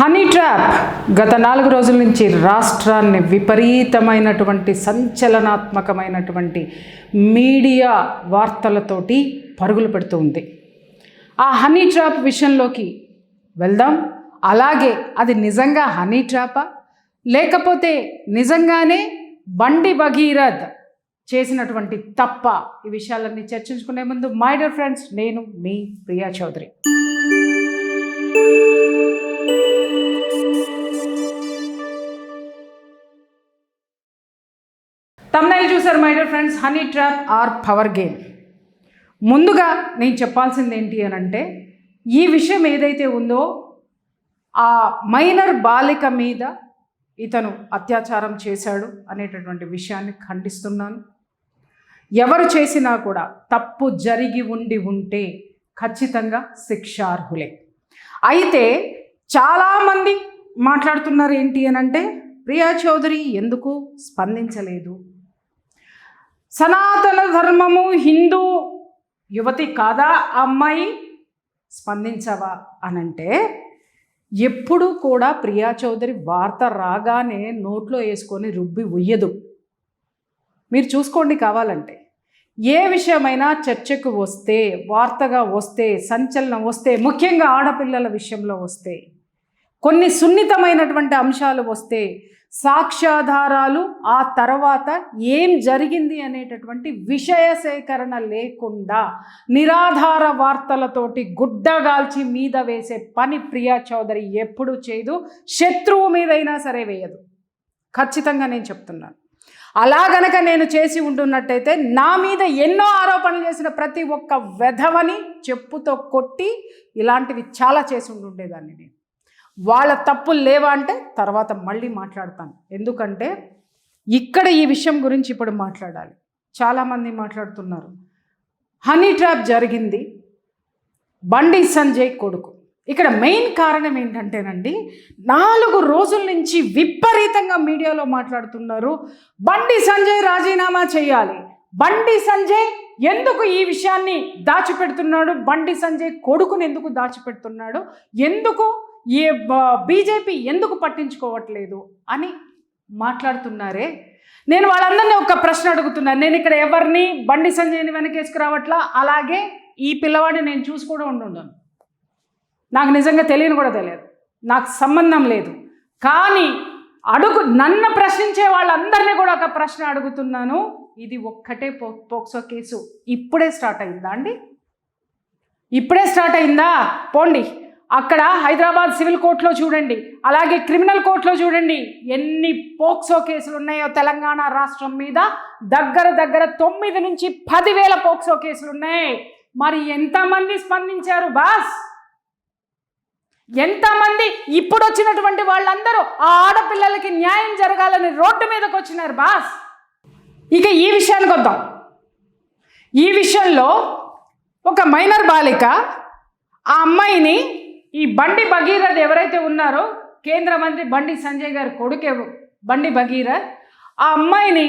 Honey trap గత 4 రోజుల నుంచి రాష్ట్రాన్ని విపరీతమైనటువంటి సంచలనాత్మకమైనటువంటి మీడియా వార్తలతోటి పరుగులు పెడుతూ ఉంది. ఆ హనీ ట్రాప్ విషయంలోకి వెళ్దాం. అలాగే అది నిజంగా హనీ ట్రాపా లేకపోతే నిజంగానే బండి భగీరథ్ చేసినటువంటి తప్ప, ఈ విషయాలన్నీ చర్చించుకునే ముందు మై డియర్ ఫ్రెండ్స్, నేను మీ ప్రియా చౌదరి. తమ్నైల్ చూసారు my dear friends, honey trap or power game. ముందుగా నేను చెప్పాల్సింది ఏంటి అని అంటే, ఈ విషయం ఏదైతే ఉందో ఆ మైనర్ బాలిక మీద ఇతను అత్యాచారం చేశాడు అనేటటువంటి విషయాన్ని ఖండిస్తున్నాను. ఎవరు చేసినా కూడా తప్పు జరిగి ఉంటే ఖచ్చితంగా శిక్షార్హులే. అయితే చాలామంది మాట్లాడుతున్నారు ఏంటి అని అంటే, ప్రియా చౌదరి ఎందుకు స్పందించలేదు, సనాతన ధర్మము హిందూ యువతి కాదా అమ్మాయి, స్పందించవా అనంటే, ఎప్పుడూ కూడా ప్రియా చౌదరి వార్త రాగానే నోట్లో వేసుకొని రుబ్బి ఉయ్యదు. మీరు చూసుకోండి కావాలంటే. ఏ విషయమైనా చర్చకు వస్తే, వార్తగా వస్తే, సంచలనం వస్తే, ముఖ్యంగా ఆడపిల్లల విషయంలో వస్తే, కొన్ని సున్నితమైనటువంటి అంశాలు వస్తే, సాక్ష్యాధారాలు ఆ తర్వాత ఏం జరిగింది అనేటటువంటి విషయ సేకరణ లేకుండా నిరాధార వార్తలతోటి గుడ్డగాల్చి మీద వేసే పని ప్రియా చౌదరి ఎప్పుడూ చేయదు. శత్రువు మీదైనా సరే వేయదు. ఖచ్చితంగా నేను చెప్తున్నాను. అలా గనక నేను చేసి ఉంటున్నట్టయితే నా మీద ఎన్నో ఆరోపణలు చేసిన ప్రతి ఒక్క వెధవని చెప్పుతో కొట్టి ఇలాంటివి చాలా చేసి ఉంటుండేదాన్ని నేను. వాళ్ళ తప్పులు లేవా అంటే తర్వాత మళ్ళీ మాట్లాడతాను. ఎందుకంటే ఇక్కడ ఈ విషయం గురించి ఇప్పుడు మాట్లాడాలి. చాలామంది మాట్లాడుతున్నారు, హనీ ట్రాప్ జరిగింది బండి సంజయ్ కొడుకు. ఇక్కడ మెయిన్ కారణం ఏంటంటేనండి, 4 రోజుల నుంచి విపరీతంగా మీడియాలో మాట్లాడుతున్నారు, బండి సంజయ్ రాజీనామా చేయాలి, బండి సంజయ్ ఎందుకు ఈ విషయాన్ని దాచిపెడుతున్నాడు, బండి సంజయ్ కొడుకుని ఎందుకు దాచిపెడుతున్నాడు, ఎందుకు ఈ బీజేపీ ఎందుకు పట్టించుకోవట్లేదు అని మాట్లాడుతున్నారే. నేను వాళ్ళందరినీ ఒక ప్రశ్న అడుగుతున్నాను. నేను ఇక్కడ ఎవరిని బండి సంజయ్ని వెనకేసుకురావట్లా, అలాగే ఈ పిల్లవాడిని నేను చూసి కూడా ఉండను. నాకు నిజంగా తెలియని కూడా తెలియదు, నాకు సంబంధం లేదు. కానీ నన్ను ప్రశ్నించే వాళ్ళందరినీ కూడా ఒక ప్రశ్న అడుగుతున్నాను. ఇది ఒక్కటే పోక్సో కేసు ఇప్పుడే స్టార్ట్ అయిందా అండి? ఇప్పుడే స్టార్ట్ అయిందా? పోండి అక్కడ హైదరాబాద్ సివిల్ కోర్టులో చూడండి, అలాగే క్రిమినల్ కోర్టులో చూడండి, ఎన్ని పోక్సో కేసులు ఉన్నాయో తెలంగాణ రాష్ట్రం మీద. దగ్గర 9 నుంచి 10,000 పోక్సో కేసులు ఉన్నాయి. మరి ఎంతమంది స్పందించారు బాస్? ఎంతమంది ఇప్పుడు వచ్చినటువంటి వాళ్ళందరూ ఆ ఆడపిల్లలకి న్యాయం జరగాలని రోడ్డు మీదకి వచ్చినారు బాస్? ఇక ఈ విషయానికి వద్దాం. ఈ విషయంలో ఒక మైనర్ బాలిక, ఆ అమ్మాయిని ఈ బండి భగీరథ్ ఎవరైతే ఉన్నారో, కేంద్ర మంత్రి బండి సంజయ్ గారి కొడుకే బండి భగీరథ్, ఆ అమ్మాయిని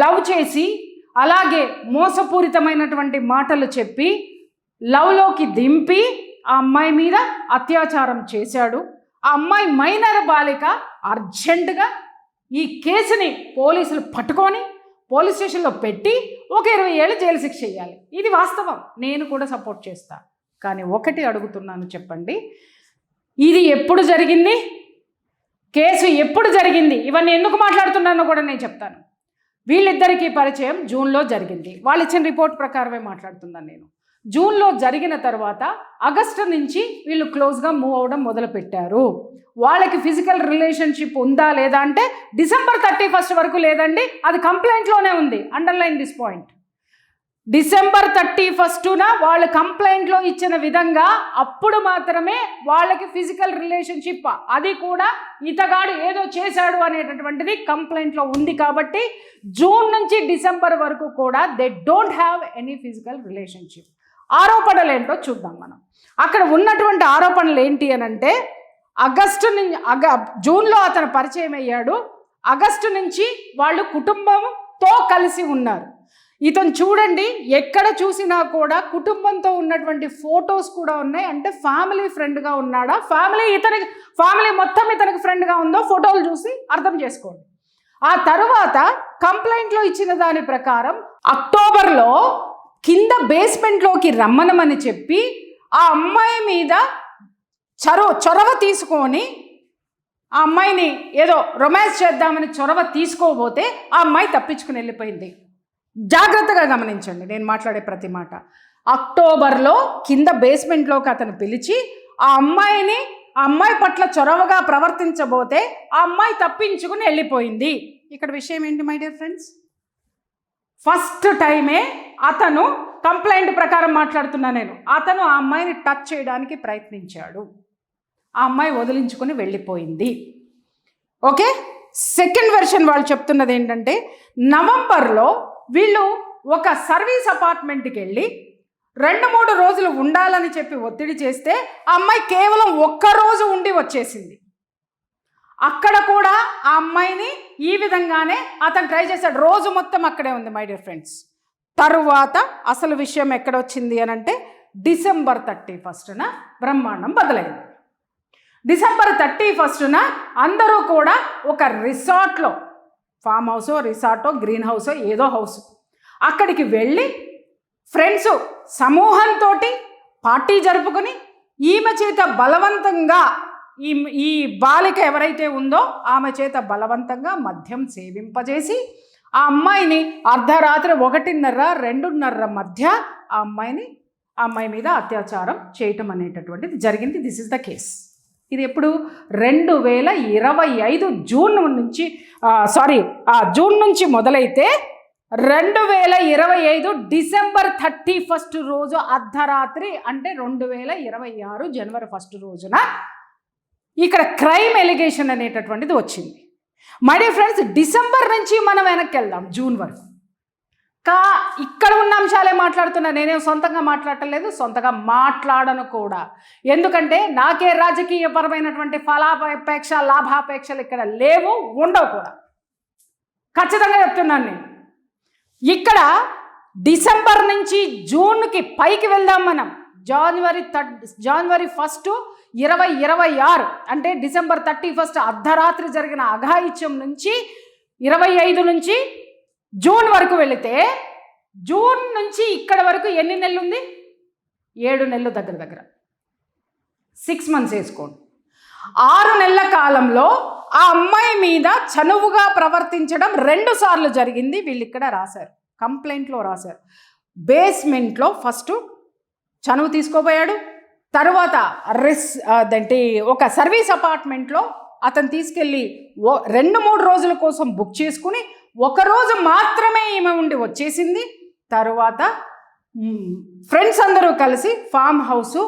లవ్ చేసి అలాగే మోసపూరితమైనటువంటి మాటలు చెప్పి లవ్లోకి దింపి ఆ అమ్మాయి మీద అత్యాచారం చేశాడు. ఆ అమ్మాయి మైనర్ బాలిక. అర్జెంటుగా ఈ కేసుని పోలీసులు పట్టుకొని పోలీస్ స్టేషన్లో పెట్టి ఒక 20 ఏళ్ళు జైలు శిక్ష చేయాలి. ఇది వాస్తవం, నేను కూడా సపోర్ట్ చేస్తా. కానీ ఒకటి అడుగుతున్నాను, చెప్పండి, ఇది ఎప్పుడు జరిగింది? కేసు ఎప్పుడు జరిగింది? ఇవన్నీ ఎందుకు మాట్లాడుతున్నానో కూడా నేను చెప్తాను. వీళ్ళిద్దరికీ పరిచయం జూన్లో జరిగింది. వాళ్ళు ఇచ్చిన రిపోర్ట్ ప్రకారమే మాట్లాడుతున్నాను నేను. జూన్లో జరిగిన తర్వాత ఆగస్టు నుంచి వీళ్ళు క్లోజ్గా మూవ్ అవ్వడం మొదలుపెట్టారు. వాళ్ళకి ఫిజికల్ రిలేషన్షిప్ ఉందా లేదా అంటే డిసెంబర్ 31 వరకు లేదండి, అది కంప్లైంట్లోనే ఉంది. Underline this point. డిసెంబర్ 31న వాళ్ళు కంప్లైంట్లో ఇచ్చిన విధంగా అప్పుడు మాత్రమే వాళ్ళకి ఫిజికల్ రిలేషన్షిప్, అది కూడా ఇతగాడు ఏదో చేశాడు అనేటటువంటిది కంప్లైంట్లో ఉంది. కాబట్టి జూన్ నుంచి డిసెంబర్ వరకు కూడా they don't have any physical relationship. ఆరోపణలు ఏంటో చూద్దాం మనం. అక్కడ ఉన్నటువంటి ఆరోపణలు ఏంటి అని అంటే, జూన్లో అతను పరిచయం అయ్యాడు, ఆగస్టు నుంచి వాళ్ళు కుటుంబంతో కలిసి ఉన్నారు. ఇతను చూడండి, ఎక్కడ చూసినా కూడా కుటుంబంతో ఉన్నటువంటి ఫొటోస్ కూడా ఉన్నాయి. అంటే ఫ్యామిలీ ఫ్రెండ్గా ఉన్నాడా, ఫ్యామిలీ మొత్తం ఇతనికి ఫ్రెండ్గా ఉందో ఫోటోలు చూసి అర్థం చేసుకోండి. ఆ తర్వాత కంప్లైంట్లో ఇచ్చిన దాని ప్రకారం అక్టోబర్లో కింద బేస్మెంట్లోకి రమ్మనమని చెప్పి ఆ అమ్మాయి మీద చొరవ తీసుకొని ఆ అమ్మాయిని ఏదో రొమాన్స్ చేద్దామని చొరవ తీసుకోబోతే ఆ అమ్మాయి తప్పించుకుని వెళ్ళిపోయింది. జాగ్రత్తగా గమనించండి నేను మాట్లాడే ప్రతి మాట. అక్టోబర్లో కింద బేస్మెంట్లోకి అతను పిలిచి ఆ అమ్మాయి పట్ల చొరవగా ప్రవర్తించబోతే ఆ అమ్మాయి తప్పించుకుని వెళ్ళిపోయింది. ఇక్కడ విషయం ఏంటి మై డియర్ ఫ్రెండ్స్? ఫస్ట్ టైమే అతను కంప్లైంట్ ప్రకారం మాట్లాడుతున్నా నేను, అతను ఆ అమ్మాయిని టచ్ చేయడానికి ప్రయత్నించాడు. ఆ అమ్మాయి వదిలించుకొని వెళ్ళిపోయింది. ఓకే, సెకండ్ వెర్షన్ వాళ్ళు చెప్తున్నది ఏంటంటే నవంబర్లో వీళ్ళు ఒక సర్వీస్ అపార్ట్మెంట్కి వెళ్ళి 2-3 రోజులు ఉండాలని చెప్పి ఒత్తిడి చేస్తే ఆ అమ్మాయి కేవలం 1 రోజు ఉండి వచ్చేసింది. అక్కడ కూడా ఆ అమ్మాయిని ఈ విధంగానే అతను ట్రై చేశాడు. రోజు మొత్తం అక్కడే ఉంది మై డియర్ ఫ్రెండ్స్. తరువాత అసలు విషయం ఎక్కడొచ్చింది అని అంటే డిసెంబర్ 31న బ్రహ్మాండం బదులైంది. డిసెంబర్ 31న అందరూ కూడా ఒక రిసార్ట్లో, ఫామ్ హౌసో రిసార్టో గ్రీన్ హౌసో ఏదో హౌస్, అక్కడికి వెళ్ళి ఫ్రెండ్స్ సమూహంతో పార్టీ జరుపుకొని ఈమె చేత బలవంతంగా ఈ బాలిక ఎవరైతే ఉందో ఆమె చేత బలవంతంగా మద్యం సేవింపజేసి ఆ అమ్మాయిని అర్ధరాత్రి 1:30-2:30 మధ్య ఆ అమ్మాయి మీద అత్యాచారం చేయటం అనేటటువంటిది జరిగింది. This is the case. ఇది ఎప్పుడు 2025 జూన్ నుంచి మొదలైతే 2025 డిసెంబర్ 31 రోజు అర్ధరాత్రి అంటే 2026 జనవరి 1 రోజున ఇక్కడ క్రైమ్ ఎలిగేషన్ అనేటటువంటిది వచ్చింది. మై డియర్ ఫ్రెండ్స్, డిసెంబర్ నుంచి మనం వెనక్కి వెళ్దాం జూన్ వరకు. ఇక్కడ ఉన్న అంశాలే మాట్లాడుతున్నా, నేనేం సొంతంగా మాట్లాడలేదు, సొంతగా మాట్లాడను కూడా. ఎందుకంటే నాకే రాజకీయపరమైనటువంటి ఫలాపేక్ష లాభాపేక్షలు ఇక్కడ లేవు, ఉండవు కూడా. ఖచ్చితంగా చెప్తున్నాను నేను. ఇక్కడ డిసెంబర్ నుంచి జూన్కి పైకి వెళ్దాం మనం. జనవరి 1 2026 అంటే డిసెంబర్ 31 అర్ధరాత్రి జరిగిన అఘాయిత్యం నుంచి 25 నుంచి జూన్ వరకు వెళితే జూన్ నుంచి ఇక్కడ వరకు ఎన్ని నెలలు ఉంది? 7 నెలలు దగ్గర 6 months వేసుకోండి. 6 నెలల కాలంలో ఆ అమ్మాయి మీద చనువుగా ప్రవర్తించడం 2 సార్లు జరిగింది. వీళ్ళు ఇక్కడ రాశారు, కంప్లైంట్లో రాశారు. బేస్మెంట్లో ఫస్ట్ చనువు తీసుకోబోయాడు, తర్వాత ఒక సర్వీస్ అపార్ట్మెంట్లో అతను తీసుకెళ్ళి 2-3 రోజుల కోసం బుక్ చేసుకుని 1 రోజు మాత్రమే ఈమె ఉండి వచ్చేసింది. తర్వాత ఫ్రెండ్స్ అందరూ కలిసి farm house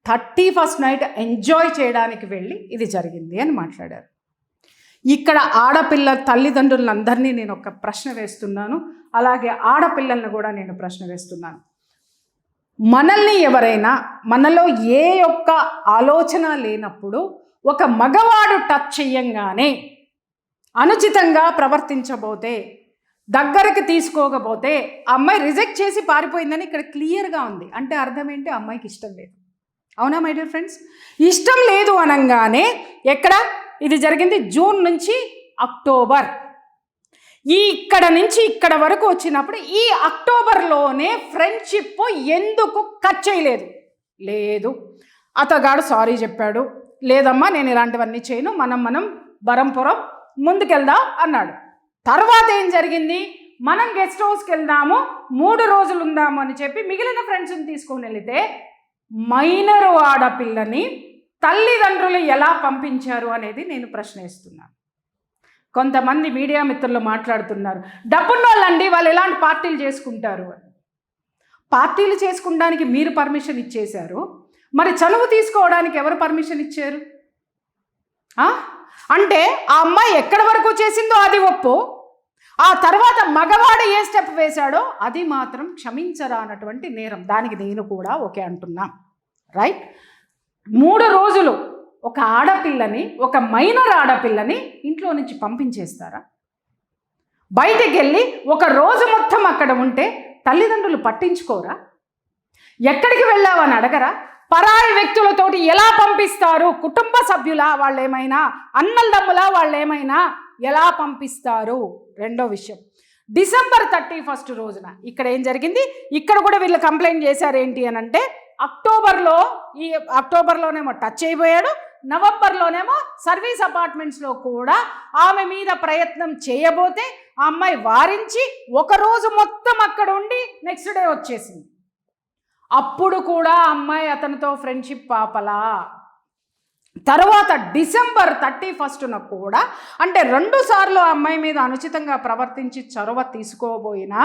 31st night enjoy చేయడానికి వెళ్ళి ఇది జరిగింది అని మాట్లాడారు. ఇక్కడ ఆడపిల్ల తల్లిదండ్రులందరినీ నేను ఒక ప్రశ్న వేస్తున్నాను, అలాగే ఆడపిల్లలను కూడా నేను ప్రశ్న వేస్తున్నాను. మనల్ని ఎవరైనా, మనలో ఏ యొక్క ఆలోచన లేనప్పుడు ఒక మగవాడు టచ్ చెయ్యంగానే అనుచితంగా ప్రవర్తించబోతే, దగ్గరికి తీసుకోకపోతే అమ్మాయి రిజెక్ట్ చేసి పారిపోయిందని ఇక్కడ క్లియర్గా ఉంది. అంటే అర్థం ఏంటి? అమ్మాయికి ఇష్టం లేదు. అవునా మై డియర్ ఫ్రెండ్స్? ఇష్టం లేదు అనగానే ఎక్కడ ఇది జరిగింది? జూన్ నుంచి అక్టోబర్. ఇక్కడ నుంచి ఇక్కడ వరకు వచ్చినప్పుడు ఈ అక్టోబర్లోనే ఫ్రెండ్షిప్ ఎందుకు కట్ చేయలేదు? లేదు, అతగాడు సారీ చెప్పాడు, లేదమ్మా నేను ఇలాంటివన్నీ చేయను, మనం బరంపురం ముందుకెళ్దాం అన్నాడు. తర్వాత ఏం జరిగింది? మనం గెస్ట్ హౌస్కి వెళ్దాము, 3 రోజులు ఉందాము అని చెప్పి మిగిలిన ఫ్రెండ్స్ని తీసుకొని వెళితే మైనరు ఆడపిల్లని తల్లిదండ్రులు ఎలా పంపించారు అనేది నేను ప్రశ్నిస్తున్నాను. కొంతమంది మీడియా మిత్రులు మాట్లాడుతున్నారు, డబ్బున్న వాళ్ళండి వాళ్ళు ఎలాంటి పార్టీలు చేసుకుంటారు అని. పార్టీలు చేసుకోవడానికి మీరు పర్మిషన్ ఇచ్చేశారు, మరి చనువు తీసుకోవడానికి ఎవరు పర్మిషన్ ఇచ్చారు? అంటే ఆ అమ్మాయి ఎక్కడి వరకు చేసిందో అది ఒప్పు, ఆ తర్వాత మగవాడు ఏ స్టెప్ వేశాడో అది మాత్రం క్షమించరానటువంటి నేరం. దానికి నేను కూడా ఓకే అంటున్నా. రైట్? 3 రోజులు ఒక ఆడపిల్లని, ఒక మైనర్ ఆడపిల్లని ఇంట్లో నుంచి పంపించేస్తారా? బయటికి వెళ్ళి ఒక రోజు మొత్తం అక్కడ ఉంటే తల్లిదండ్రులు పట్టించుకోరా? ఎక్కడికి వెళ్ళావని అడగరా? పరాయి వ్యక్తులతోటి ఎలా పంపిస్తారు? కుటుంబ సభ్యుల వాళ్ళేమైనా, అన్నలదమ్ముల వాళ్ళేమైనా ఎలా పంపిస్తారు? రెండో విషయం, డిసెంబర్ 31 రోజున ఇక్కడ ఏం జరిగింది? ఇక్కడ కూడా వీళ్ళు కంప్లైంట్ చేశారు. ఏంటి అని అంటే అక్టోబర్లోనేమో టచ్ అయిపోయాడు, నవంబర్లోనేమో సర్వీస్ అపార్ట్మెంట్స్లో కూడా ఆమె మీద ప్రయత్నం చేయబోతే ఆ అమ్మాయి వారించి ఒకరోజు మొత్తం అక్కడ ఉండి నెక్స్ట్ డే వచ్చేసింది. అప్పుడు కూడా అమ్మాయి అతనితో ఫ్రెండ్షిప్ పాపలా. తర్వాత డిసెంబర్ 31న కూడా, అంటే 2 సార్లు ఆ అమ్మాయి మీద అనుచితంగా ప్రవర్తించి చొరవ తీసుకోబోయినా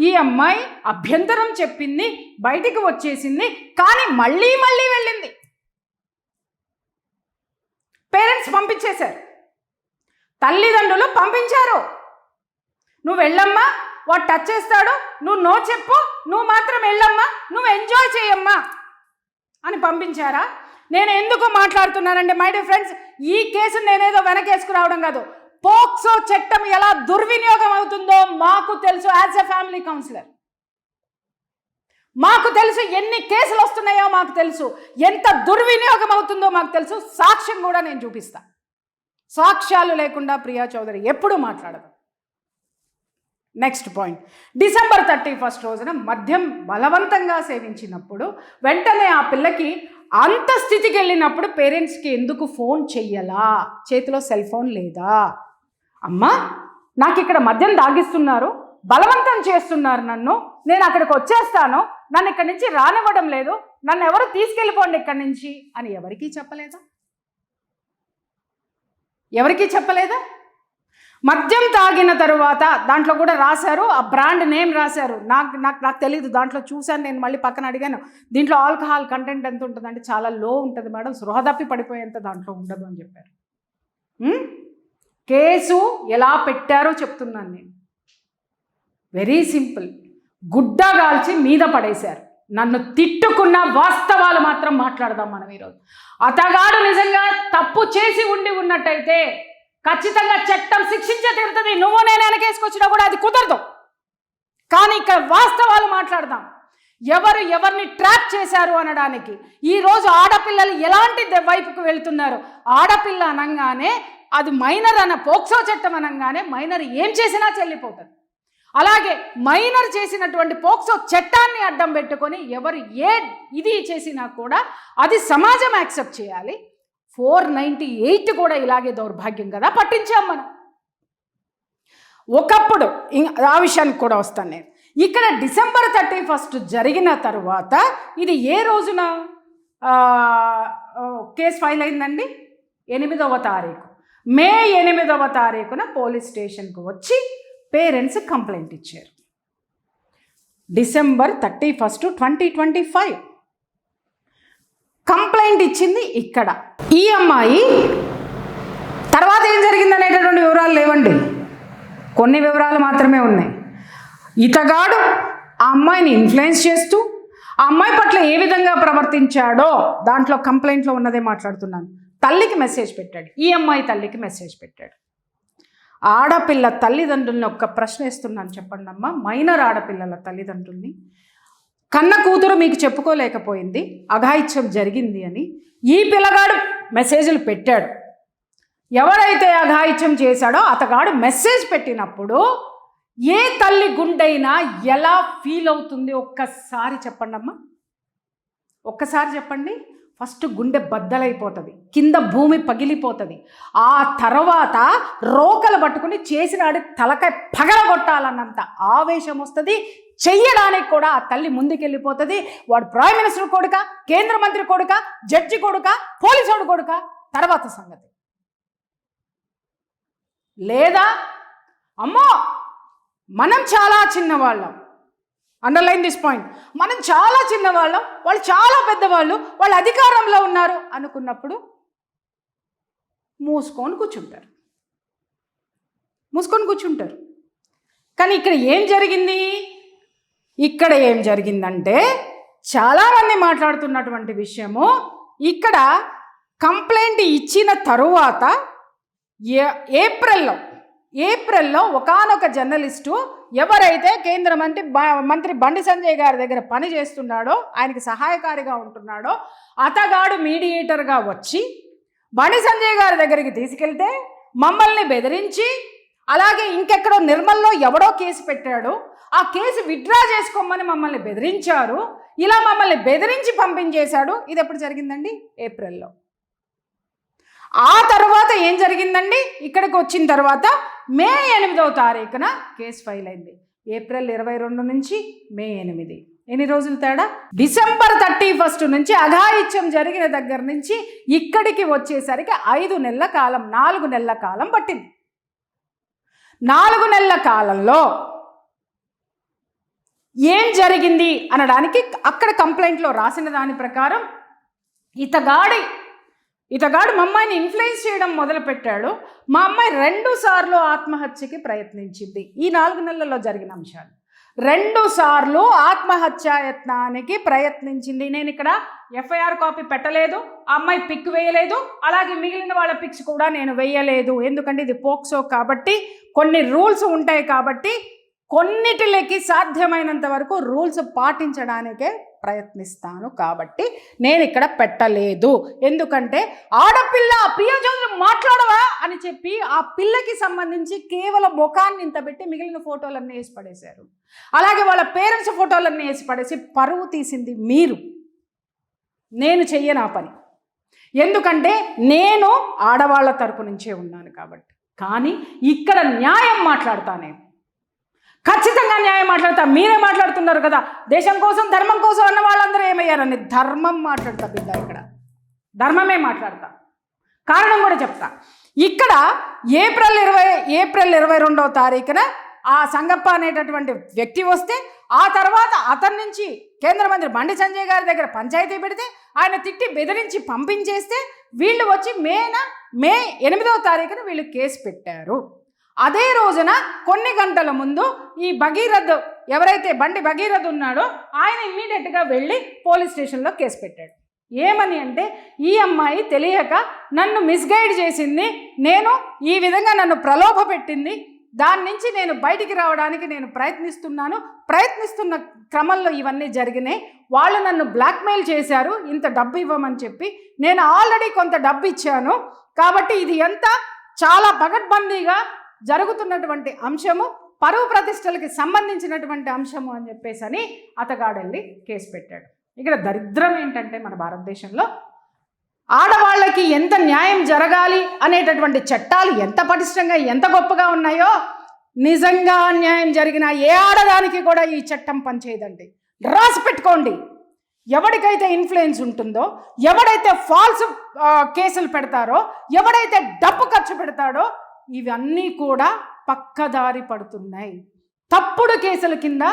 ఈ అమ్మాయి అభ్యంతరం చెప్పింది, బయటికి వచ్చేసింది. కానీ మళ్ళీ వెళ్ళింది. పేరెంట్స్ పంపించేశారు, తల్లిదండ్రులు పంపించారు. నువ్వు వెళ్ళమ్మా, వాడు టచ్ చేస్తాడు, నువ్వు నో చెప్పు, నువ్వు మాత్రం వెళ్ళమ్మా, నువ్వు ఎంజాయ్ చేయమ్మా అని పంపించారా? నేను ఎందుకు మాట్లాడుతున్నానంటే మై డియర్ ఫ్రెండ్స్, ఈ కేసును నేనేదో వెనకేసుకురావడం కాదు. పోక్సో చట్టం ఎలా దుర్వినియోగం అవుతుందో మాకు తెలుసు. యాజ్ ఎ ఫ్యామిలీ కౌన్సిలర్ మాకు తెలుసు. ఎన్ని కేసులు వస్తున్నాయో మాకు తెలుసు. ఎంత దుర్వినియోగం అవుతుందో మాకు తెలుసు. సాక్ష్యం కూడా నేను చూపిస్తా. సాక్ష్యాలు లేకుండా ప్రియా చౌదరి ఎప్పుడూ మాట్లాడదు. నెక్స్ట్ పాయింట్, డిసెంబర్ 31 రోజున మద్యం బలవంతంగా సేవించినప్పుడు వెంటనే ఆ పిల్లకి అంత స్థితికి వెళ్ళినప్పుడు పేరెంట్స్కి ఎందుకు ఫోన్ చెయ్యలా? చేతిలో సెల్ ఫోన్ లేదా? అమ్మా, నాకు ఇక్కడ మద్యం దాగిస్తున్నారు, బలవంతం చేస్తున్నారు, నేను అక్కడికి వచ్చేస్తాను, నన్ను ఇక్కడి నుంచి రానివ్వడం లేదు, నన్ను ఎవరు తీసుకెళ్ళిపోండి ఇక్కడి నుంచి అని ఎవరికీ చెప్పలేదా? ఎవరికీ చెప్పలేదా? మద్యం తాగిన తరువాత దాంట్లో కూడా రాశారు, ఆ బ్రాండ్ నేమ్ రాశారు. నాకు తెలియదు, దాంట్లో చూశాను నేను, మళ్ళీ పక్కన అడిగాను, దీంట్లో ఆల్కహాల్ కంటెంట్ ఎంత ఉంటుందంటే చాలా లో ఉంటుంది మేడం, సృహదప్పి పడిపోయేంత దాంట్లో ఉండదు అని చెప్పారు. కేసు ఎలా పెట్టారో చెప్తున్నాను నేను. వెరీ సింపుల్, గుడ్డగాల్చి మీద పడేశారు. నన్ను తిట్టుకున్న వాస్తవాలు మాత్రం మాట్లాడదాం మనం ఈరోజు. అతగాడు నిజంగా తప్పు చేసి ఉన్నట్టయితే ఖచ్చితంగా చట్టం శిక్షించే తీరుతుంది. నువ్వు నేను వెనకేసుకొచ్చినా కూడా అది కుదరదు. కానీ ఇక్కడ వాస్తవాలు మాట్లాడదాం. ఎవరిని ట్రాప్ చేశారు అనడానికి. ఈరోజు ఆడపిల్లలు ఎలాంటి వైపుకు వెళ్తున్నారు? ఆడపిల్ల అనగానే అది మైనర్ అన్న పోక్సో చట్టం అనగానే మైనర్ ఏం చేసినా చెల్లిపోతుంది. అలాగే మైనర్ చేసినటువంటి పోక్సో చట్టాన్ని అడ్డం పెట్టుకొని ఎవరు ఇది చేసినా కూడా అది సమాజం యాక్సెప్ట్ చేయాలి. 498 కూడా ఇలాగే దౌర్భాగ్యం కదా, పట్టించాం మనం. ఒకప్పుడు ఆ విషయానికి కూడా వస్తాను నేను. ఇక్కడ డిసెంబర్ 31 జరిగిన తర్వాత ఇది ఏ రోజున కేసు ఫైల్ అయిందండి? 8వ తారీఖు, మే 8వ తారీఖున పోలీస్ స్టేషన్కు వచ్చి పేరెంట్స్ కంప్లైంట్ ఇచ్చారు. డిసెంబర్ 31, 2025 కంప్లైంట్ ఇచ్చింది ఇక్కడ. ఈ అమ్మాయి తర్వాత ఏం జరిగింది అనేటటువంటి వివరాలు లేవండి, కొన్ని వివరాలు మాత్రమే ఉన్నాయి. ఇతగాడు ఆ అమ్మాయిని ఇన్ఫ్లుయెన్స్ చేస్తూ ఆ అమ్మాయి పట్ల ఏ విధంగా ప్రవర్తించాడో దాంట్లో కంప్లైంట్లో ఉన్నదే మాట్లాడుతున్నాను. తల్లికి మెసేజ్ పెట్టాడు, ఈ అమ్మాయి తల్లికి మెసేజ్ పెట్టాడు. ఆడపిల్ల తల్లిదండ్రుల్ని ఒక్క ప్రశ్న ఇస్తున్నాను, చెప్పండి అమ్మా. మైనర్ ఆడపిల్లల తల్లిదండ్రుల్ని, కన్న కూతురు మీకు చెప్పుకోలేకపోయింది, అఘాయిత్యం జరిగింది అని ఈ పిల్లగాడు మెసేజ్లు పెట్టాడు. ఎవరైతే అఘాయిత్యం చేశాడో అతగాడు మెసేజ్ పెట్టినప్పుడు ఏ తల్లి గుండైనా ఎలా ఫీల్ అవుతుంది ఒక్కసారి చెప్పండి అమ్మా, ఒక్కసారి చెప్పండి. ఫస్ట్ గుండె బద్దలైపోతుంది, కింద భూమి పగిలిపోతుంది. ఆ తర్వాత రోకలు పట్టుకుని చేసినాడు తలకాయ పగలగొట్టాలన్నంత ఆవేశం వస్తుంది. చెయ్యడానికి కూడా ఆ తల్లి ముందుకెళ్ళిపోతుంది. వాడు ప్రైమ్ మినిస్టర్ కొడుక, కేంద్ర మంత్రి కొడుక, జడ్జి కొడుక, పోలీసుడు కొడుక, తర్వాత సంగతి. లేదా అమ్మో మనం చాలా చిన్నవాళ్ళం, అండర్లైన్ దిస్ పాయింట్, మనం చాలా చిన్నవాళ్ళం, వాళ్ళు చాలా పెద్దవాళ్ళు, వాళ్ళు అధికారంలో ఉన్నారు అనుకున్నప్పుడు మూసుకొని కూర్చుంటారు. కానీ ఇక్కడ ఏం జరిగిందంటే చాలామంది మాట్లాడుతున్నటువంటి విషయము, ఇక్కడ కంప్లైంట్ ఇచ్చిన తరువాత ఏప్రిల్లో ఒకానొక జర్నలిస్టు ఎవరైతే కేంద్ర మంత్రి బండి సంజయ్ గారి దగ్గర పని చేస్తున్నాడో, ఆయనకి సహాయకారిగా ఉంటున్నాడో అతగాడు మీడియేటర్గా వచ్చి బండి సంజయ్ గారి దగ్గరికి తీసుకెళ్తే మమ్మల్ని బెదిరించి, అలాగే ఇంకెక్కడో నిర్మల్లో ఎవడో కేసు పెట్టాడు, ఆ కేసు విత్డ్రా చేసుకోమని మమ్మల్ని బెదిరించారు. ఇలా మమ్మల్ని బెదిరించి పంపించేశాడు. ఇది ఎప్పుడు జరిగిందండి? ఏప్రిల్లో. ఆ తర్వాత ఏం జరిగిందండి? ఇక్కడికి వచ్చిన తర్వాత మే 8వ తారీఖున కేసు ఫైల్ అయింది. ఏప్రిల్ 22 నుంచి మే 8. ఎన్ని రోజులు తేడా? డిసెంబర్ 31 నుంచి అఘాయిత్యం జరిగిన దగ్గర నుంచి ఇక్కడికి వచ్చేసరికి 5 నెలల కాలం, 4 నెలల కాలం పట్టింది. 4 నెలల కాలంలో ఏం జరిగింది అనడానికి అక్కడ కంప్లైంట్లో రాసిన దాని ప్రకారం ఇతగాడు మా అమ్మాయిని ఇన్ఫ్లుయెన్స్ చేయడం మొదలుపెట్టాడు. మా అమ్మాయి 2 సార్లు ఆత్మహత్యకి ప్రయత్నించింది. ఈ 4 నెలల్లో జరిగిన అంశాలు. 2 సార్లు ఆత్మహత్యాయత్నానికి ప్రయత్నించింది. నేను ఇక్కడ ఎఫ్ఐఆర్ కాపీ పెట్టలేదు, ఆ అమ్మాయి పిక్ వేయలేదు, అలాగే మిగిలిన వాళ్ళ పిక్స్ కూడా నేను వేయలేదు. ఎందుకంటే ఇది పోక్సో కాబట్టి కొన్ని రూల్స్ ఉంటాయి. కాబట్టి కొన్నిటికి సాధ్యమైనంత వరకు రూల్స్ పాటించడానికే ప్రయత్నిస్తాను. కాబట్టి నేను ఇక్కడ పెట్టలేదు. ఎందుకంటే ఆడపిల్ల ప్రియా చౌదరి మాట్లాడవా అని చెప్పి ఆ పిల్లకి సంబంధించి కేవలం ముఖాన్ని ఇంత పెట్టి మిగిలిన ఫోటోలన్నీ వేసి పడేశారు. అలాగే వాళ్ళ పేరెంట్స్ ఫోటోలన్నీ వేసి పడేసి పరువు తీసింది మీరు. నేను చెయ్యను ఆ పని. ఎందుకంటే నేను ఆడవాళ్ళ తరపు నుంచే ఉన్నాను కాబట్టి. కానీ ఇక్కడ న్యాయం మాట్లాడతా, నేను ఖచ్చితంగా న్యాయం మాట్లాడతా. మీరే మాట్లాడుతున్నారు కదా దేశం కోసం ధర్మం కోసం అన్న వాళ్ళందరూ ఏమయ్యారని. ధర్మం మాట్లాడతా బిడ్డ, ఇక్కడ ధర్మమే మాట్లాడతా. కారణం కూడా చెప్తా. ఇక్కడ ఏప్రిల్ 22వ తారీఖున ఆ సంగప్ప అనేటటువంటి వ్యక్తి వస్తే, ఆ తర్వాత అతని నుంచి కేంద్ర మంత్రి బండి సంజయ్ గారి దగ్గర పంచాయతీ పెడితే ఆయన తిట్టి బెదిరించి పంపించేస్తే వీళ్ళు వచ్చి మే 8వ తారీఖున వీళ్ళు కేసు పెట్టారు. అదే రోజున కొన్ని గంటల ముందు ఈ భగీరథ్, ఎవరైతే బండి భగీరథ్ ఉన్నాడో ఆయన ఇమ్మీడియట్గా వెళ్ళి పోలీస్ స్టేషన్లో కేసు పెట్టాడు. ఏమని అంటే, ఈ అమ్మాయి తెలియక నన్ను మిస్గైడ్ చేసింది, నేను ఈ విధంగా నన్ను ప్రలోభ పెట్టింది, దాని నుంచి నేను బయటికి రావడానికి నేను ప్రయత్నిస్తున్న క్రమంలో ఇవన్నీ జరిగినాయి. వాళ్ళు నన్ను బ్లాక్మెయిల్ చేశారు, ఇంత డబ్బు ఇవ్వమని చెప్పి. నేను ఆల్రెడీ కొంత డబ్బు ఇచ్చాను. కాబట్టి ఇది ఎంత చాలా పగడ్బందీగా జరుగుతున్నటువంటి అంశము, పరువు ప్రతిష్టలకి సంబంధించినటువంటి అంశము అని చెప్పేసి అతగాడెళ్ళి కేసు పెట్టాడు. ఇక్కడ దరిద్రం ఏంటంటే, మన భారతదేశంలో ఆడవాళ్ళకి ఎంత న్యాయం జరగాలి అనేటటువంటి చట్టాలు ఎంత పటిష్టంగా ఎంత గొప్పగా ఉన్నాయో, నిజంగా అన్యాయం జరిగిన ఏ ఆడదానికి కూడా ఈ చట్టం పనిచేయదండి. రాసి పెట్టుకోండి. ఎవరికైతే ఇన్ఫ్లుయెన్స్ ఉంటుందో, ఎవడైతే ఫాల్స్ కేసులు పెడతారో, ఎవడైతే డబ్బు ఖర్చు పెడతాడో, ఇవన్నీ కూడా పక్కదారి పడుతున్నాయి. తప్పుడు కేసుల కింద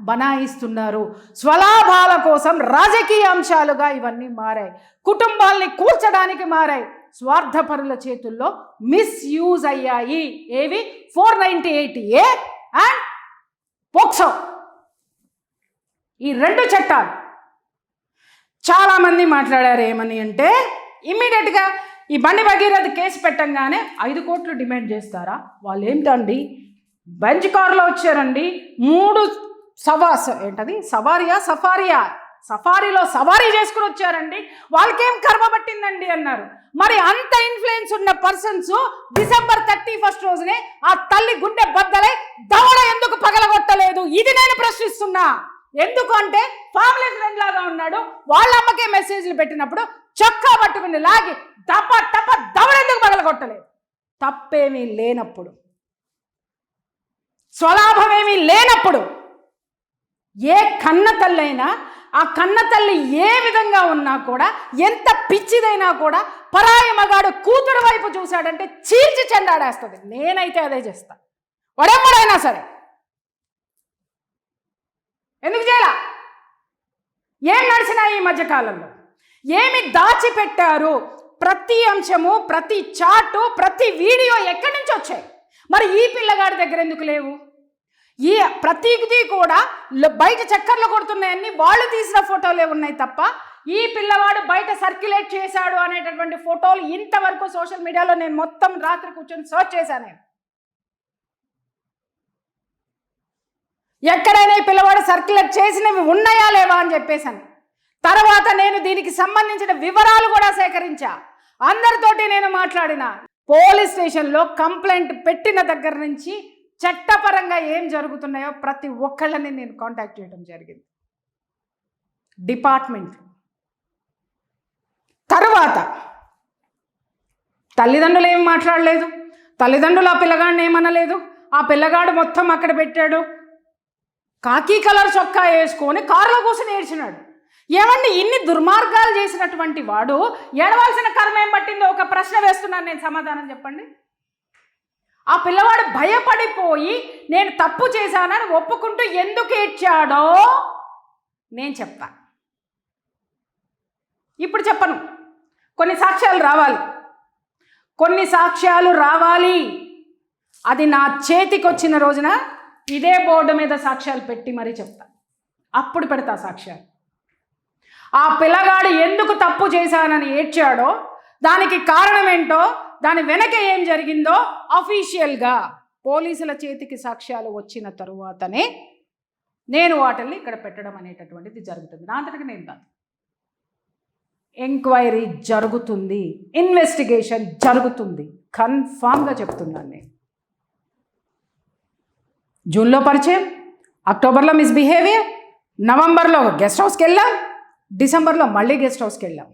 బనాయిస్తున్నారు. స్వలాభాల కోసం రాజకీయ అంశాలుగా ఇవన్నీ మారాయి. కుటుంబాల్ని కూర్చడానికి మారాయి. స్వార్థపరుల చేతుల్లో మిస్యూజ్ అయ్యాయి. ఏవి? 498A అండ్ పోక్సో, ఈ 2 చట్టాలు. చాలామంది మాట్లాడారు ఏమని అంటే, ఇమ్మీడియట్గా ఈ బండి భగీరథ్ కేసు పెట్టంగానే 5 కోట్లు డిమాండ్ చేస్తారా? వాళ్ళు ఏంటండి బెంచ్ కారులో వచ్చారండి, 3 సఫారీలో సవారీ చేసుకుని వచ్చారండి, వాళ్ళకేం కర్మ పట్టిందండి అన్నారు. మరి అంత ఇన్ఫ్లుయెన్స్ ఉన్న పర్సన్స్ డిసెంబర్ 31 రోజునే ఆ తల్లి గుండె బద్దలై దవడ ఎందుకు పగలగొట్టలేదు? ఇది నేను ప్రశ్నిస్తున్నా. ఎందుకు అంటే, ఫ్యామిలీ ఫ్రెండ్ లాగా ఉన్నాడు. వాళ్ళ అమ్మకే మెసేజ్లు పెట్టినప్పుడు చొక్కా పట్టుకుని లాగి టప దవడ ఎందుకు పగలగొట్టలేదు? తప్పేమీ లేనప్పుడు, స్వలాభమేమీ లేనప్పుడు, ఏ కన్న తల్లైనా ఆ కన్న తల్లి ఏ విధంగా ఉన్నా కూడా, ఎంత పిచ్చిదైనా కూడా, పరాయి మగాడు కూతురు వైపు చూశాడంటే చీల్చి చెండాడేస్తుంది. నేనైతే అదే చేస్తా, వాడెమ్మడైనా సరే. ఎందుకు చేయాల? ఏం నడిచినా ఈ మధ్యకాలంలో ఏమి దాచిపెట్టారు? ప్రతి అంశము, ప్రతి చాటు, ప్రతి వీడియో ఎక్కడి నుంచి వచ్చాయి? మరి ఈ పిల్లగాడి దగ్గర ఎందుకు లేవు? ఈ ప్రతిదీ కూడా బయట చక్కర్లు కొడుతున్నాయని వాళ్ళు తీసిన ఫోటోలే ఉన్నాయి తప్ప, ఈ పిల్లవాడు బయట సర్క్యులేట్ చేశాడు అనేటటువంటి ఫోటోలు ఇంతవరకు సోషల్ మీడియాలో నేను మొత్తం రాత్రి కూర్చొని సర్చ్ చేశాను. ఎక్కడైనా ఈ పిల్లవాడు సర్క్యులేట్ చేసినవి ఉన్నాయా లేవా అని చెప్పేసాను. తర్వాత నేను దీనికి సంబంధించిన వివరాలు కూడా సేకరించా, అందరితోటి నేను మాట్లాడిన. పోలీస్ స్టేషన్లో కంప్లైంట్ పెట్టిన దగ్గర నుంచి చట్టపరంగా ఏం జరుగుతున్నాయో ప్రతి ఒక్కళ్ళని నేను కాంటాక్ట్ చేయడం జరిగింది డిపార్ట్మెంట్. తర్వాత తల్లిదండ్రులు ఏం మాట్లాడలేదు, తల్లిదండ్రులు ఆ పిల్లగాడిని ఏమనలేదు. ఆ పిల్లగాడు మొత్తం అక్కడ పెట్టాడు, కాకి కలర్ చొక్కా వేసుకొని కారులో కూర్చొని ఏడ్చినాడు. ఏమండి, ఇన్ని దుర్మార్గాలు చేసినటువంటి వాడు ఏడవలసిన కర్మ ఏం పట్టిందో ఒక ప్రశ్న వేస్తున్నాను నేను, సమాధానం చెప్పండి. ఆ పిల్లవాడు భయపడిపోయి నేను తప్పు చేశానని ఒప్పుకుంటూ ఎందుకు ఏడ్చాడో నేను చెప్తా. ఇప్పుడు చెప్పను, కొన్ని సాక్ష్యాలు రావాలి. అది నా చేతికి వచ్చిన రోజున ఇదే బోర్డు మీద సాక్ష్యాలు పెట్టి మరీ చెప్తా, అప్పుడు పెడతా సాక్ష్యాలు. ఆ పిల్లగాడు ఎందుకు తప్పు చేశానని ఏడ్చాడో, దానికి కారణం ఏంటో, దాని వెనక ఏం జరిగిందో అఫీషియల్గా పోలీసుల చేతికి సాక్ష్యాలు వచ్చిన తరువాతనే నేను వాటిని ఇక్కడ పెట్టడం అనేటటువంటిది జరుగుతుంది. నా అంతటికి నేను కాదు, ఎంక్వైరీ జరుగుతుంది, ఇన్వెస్టిగేషన్ జరుగుతుంది, కన్ఫామ్గా చెప్తున్నాను నేను. జూన్లో పరిచయం, అక్టోబర్లో మిస్బిహేవియర్, నవంబర్లో గెస్ట్ హౌస్కి వెళ్ళాం, డిసెంబర్లో మళ్ళీ గెస్ట్ హౌస్కి వెళ్ళాం.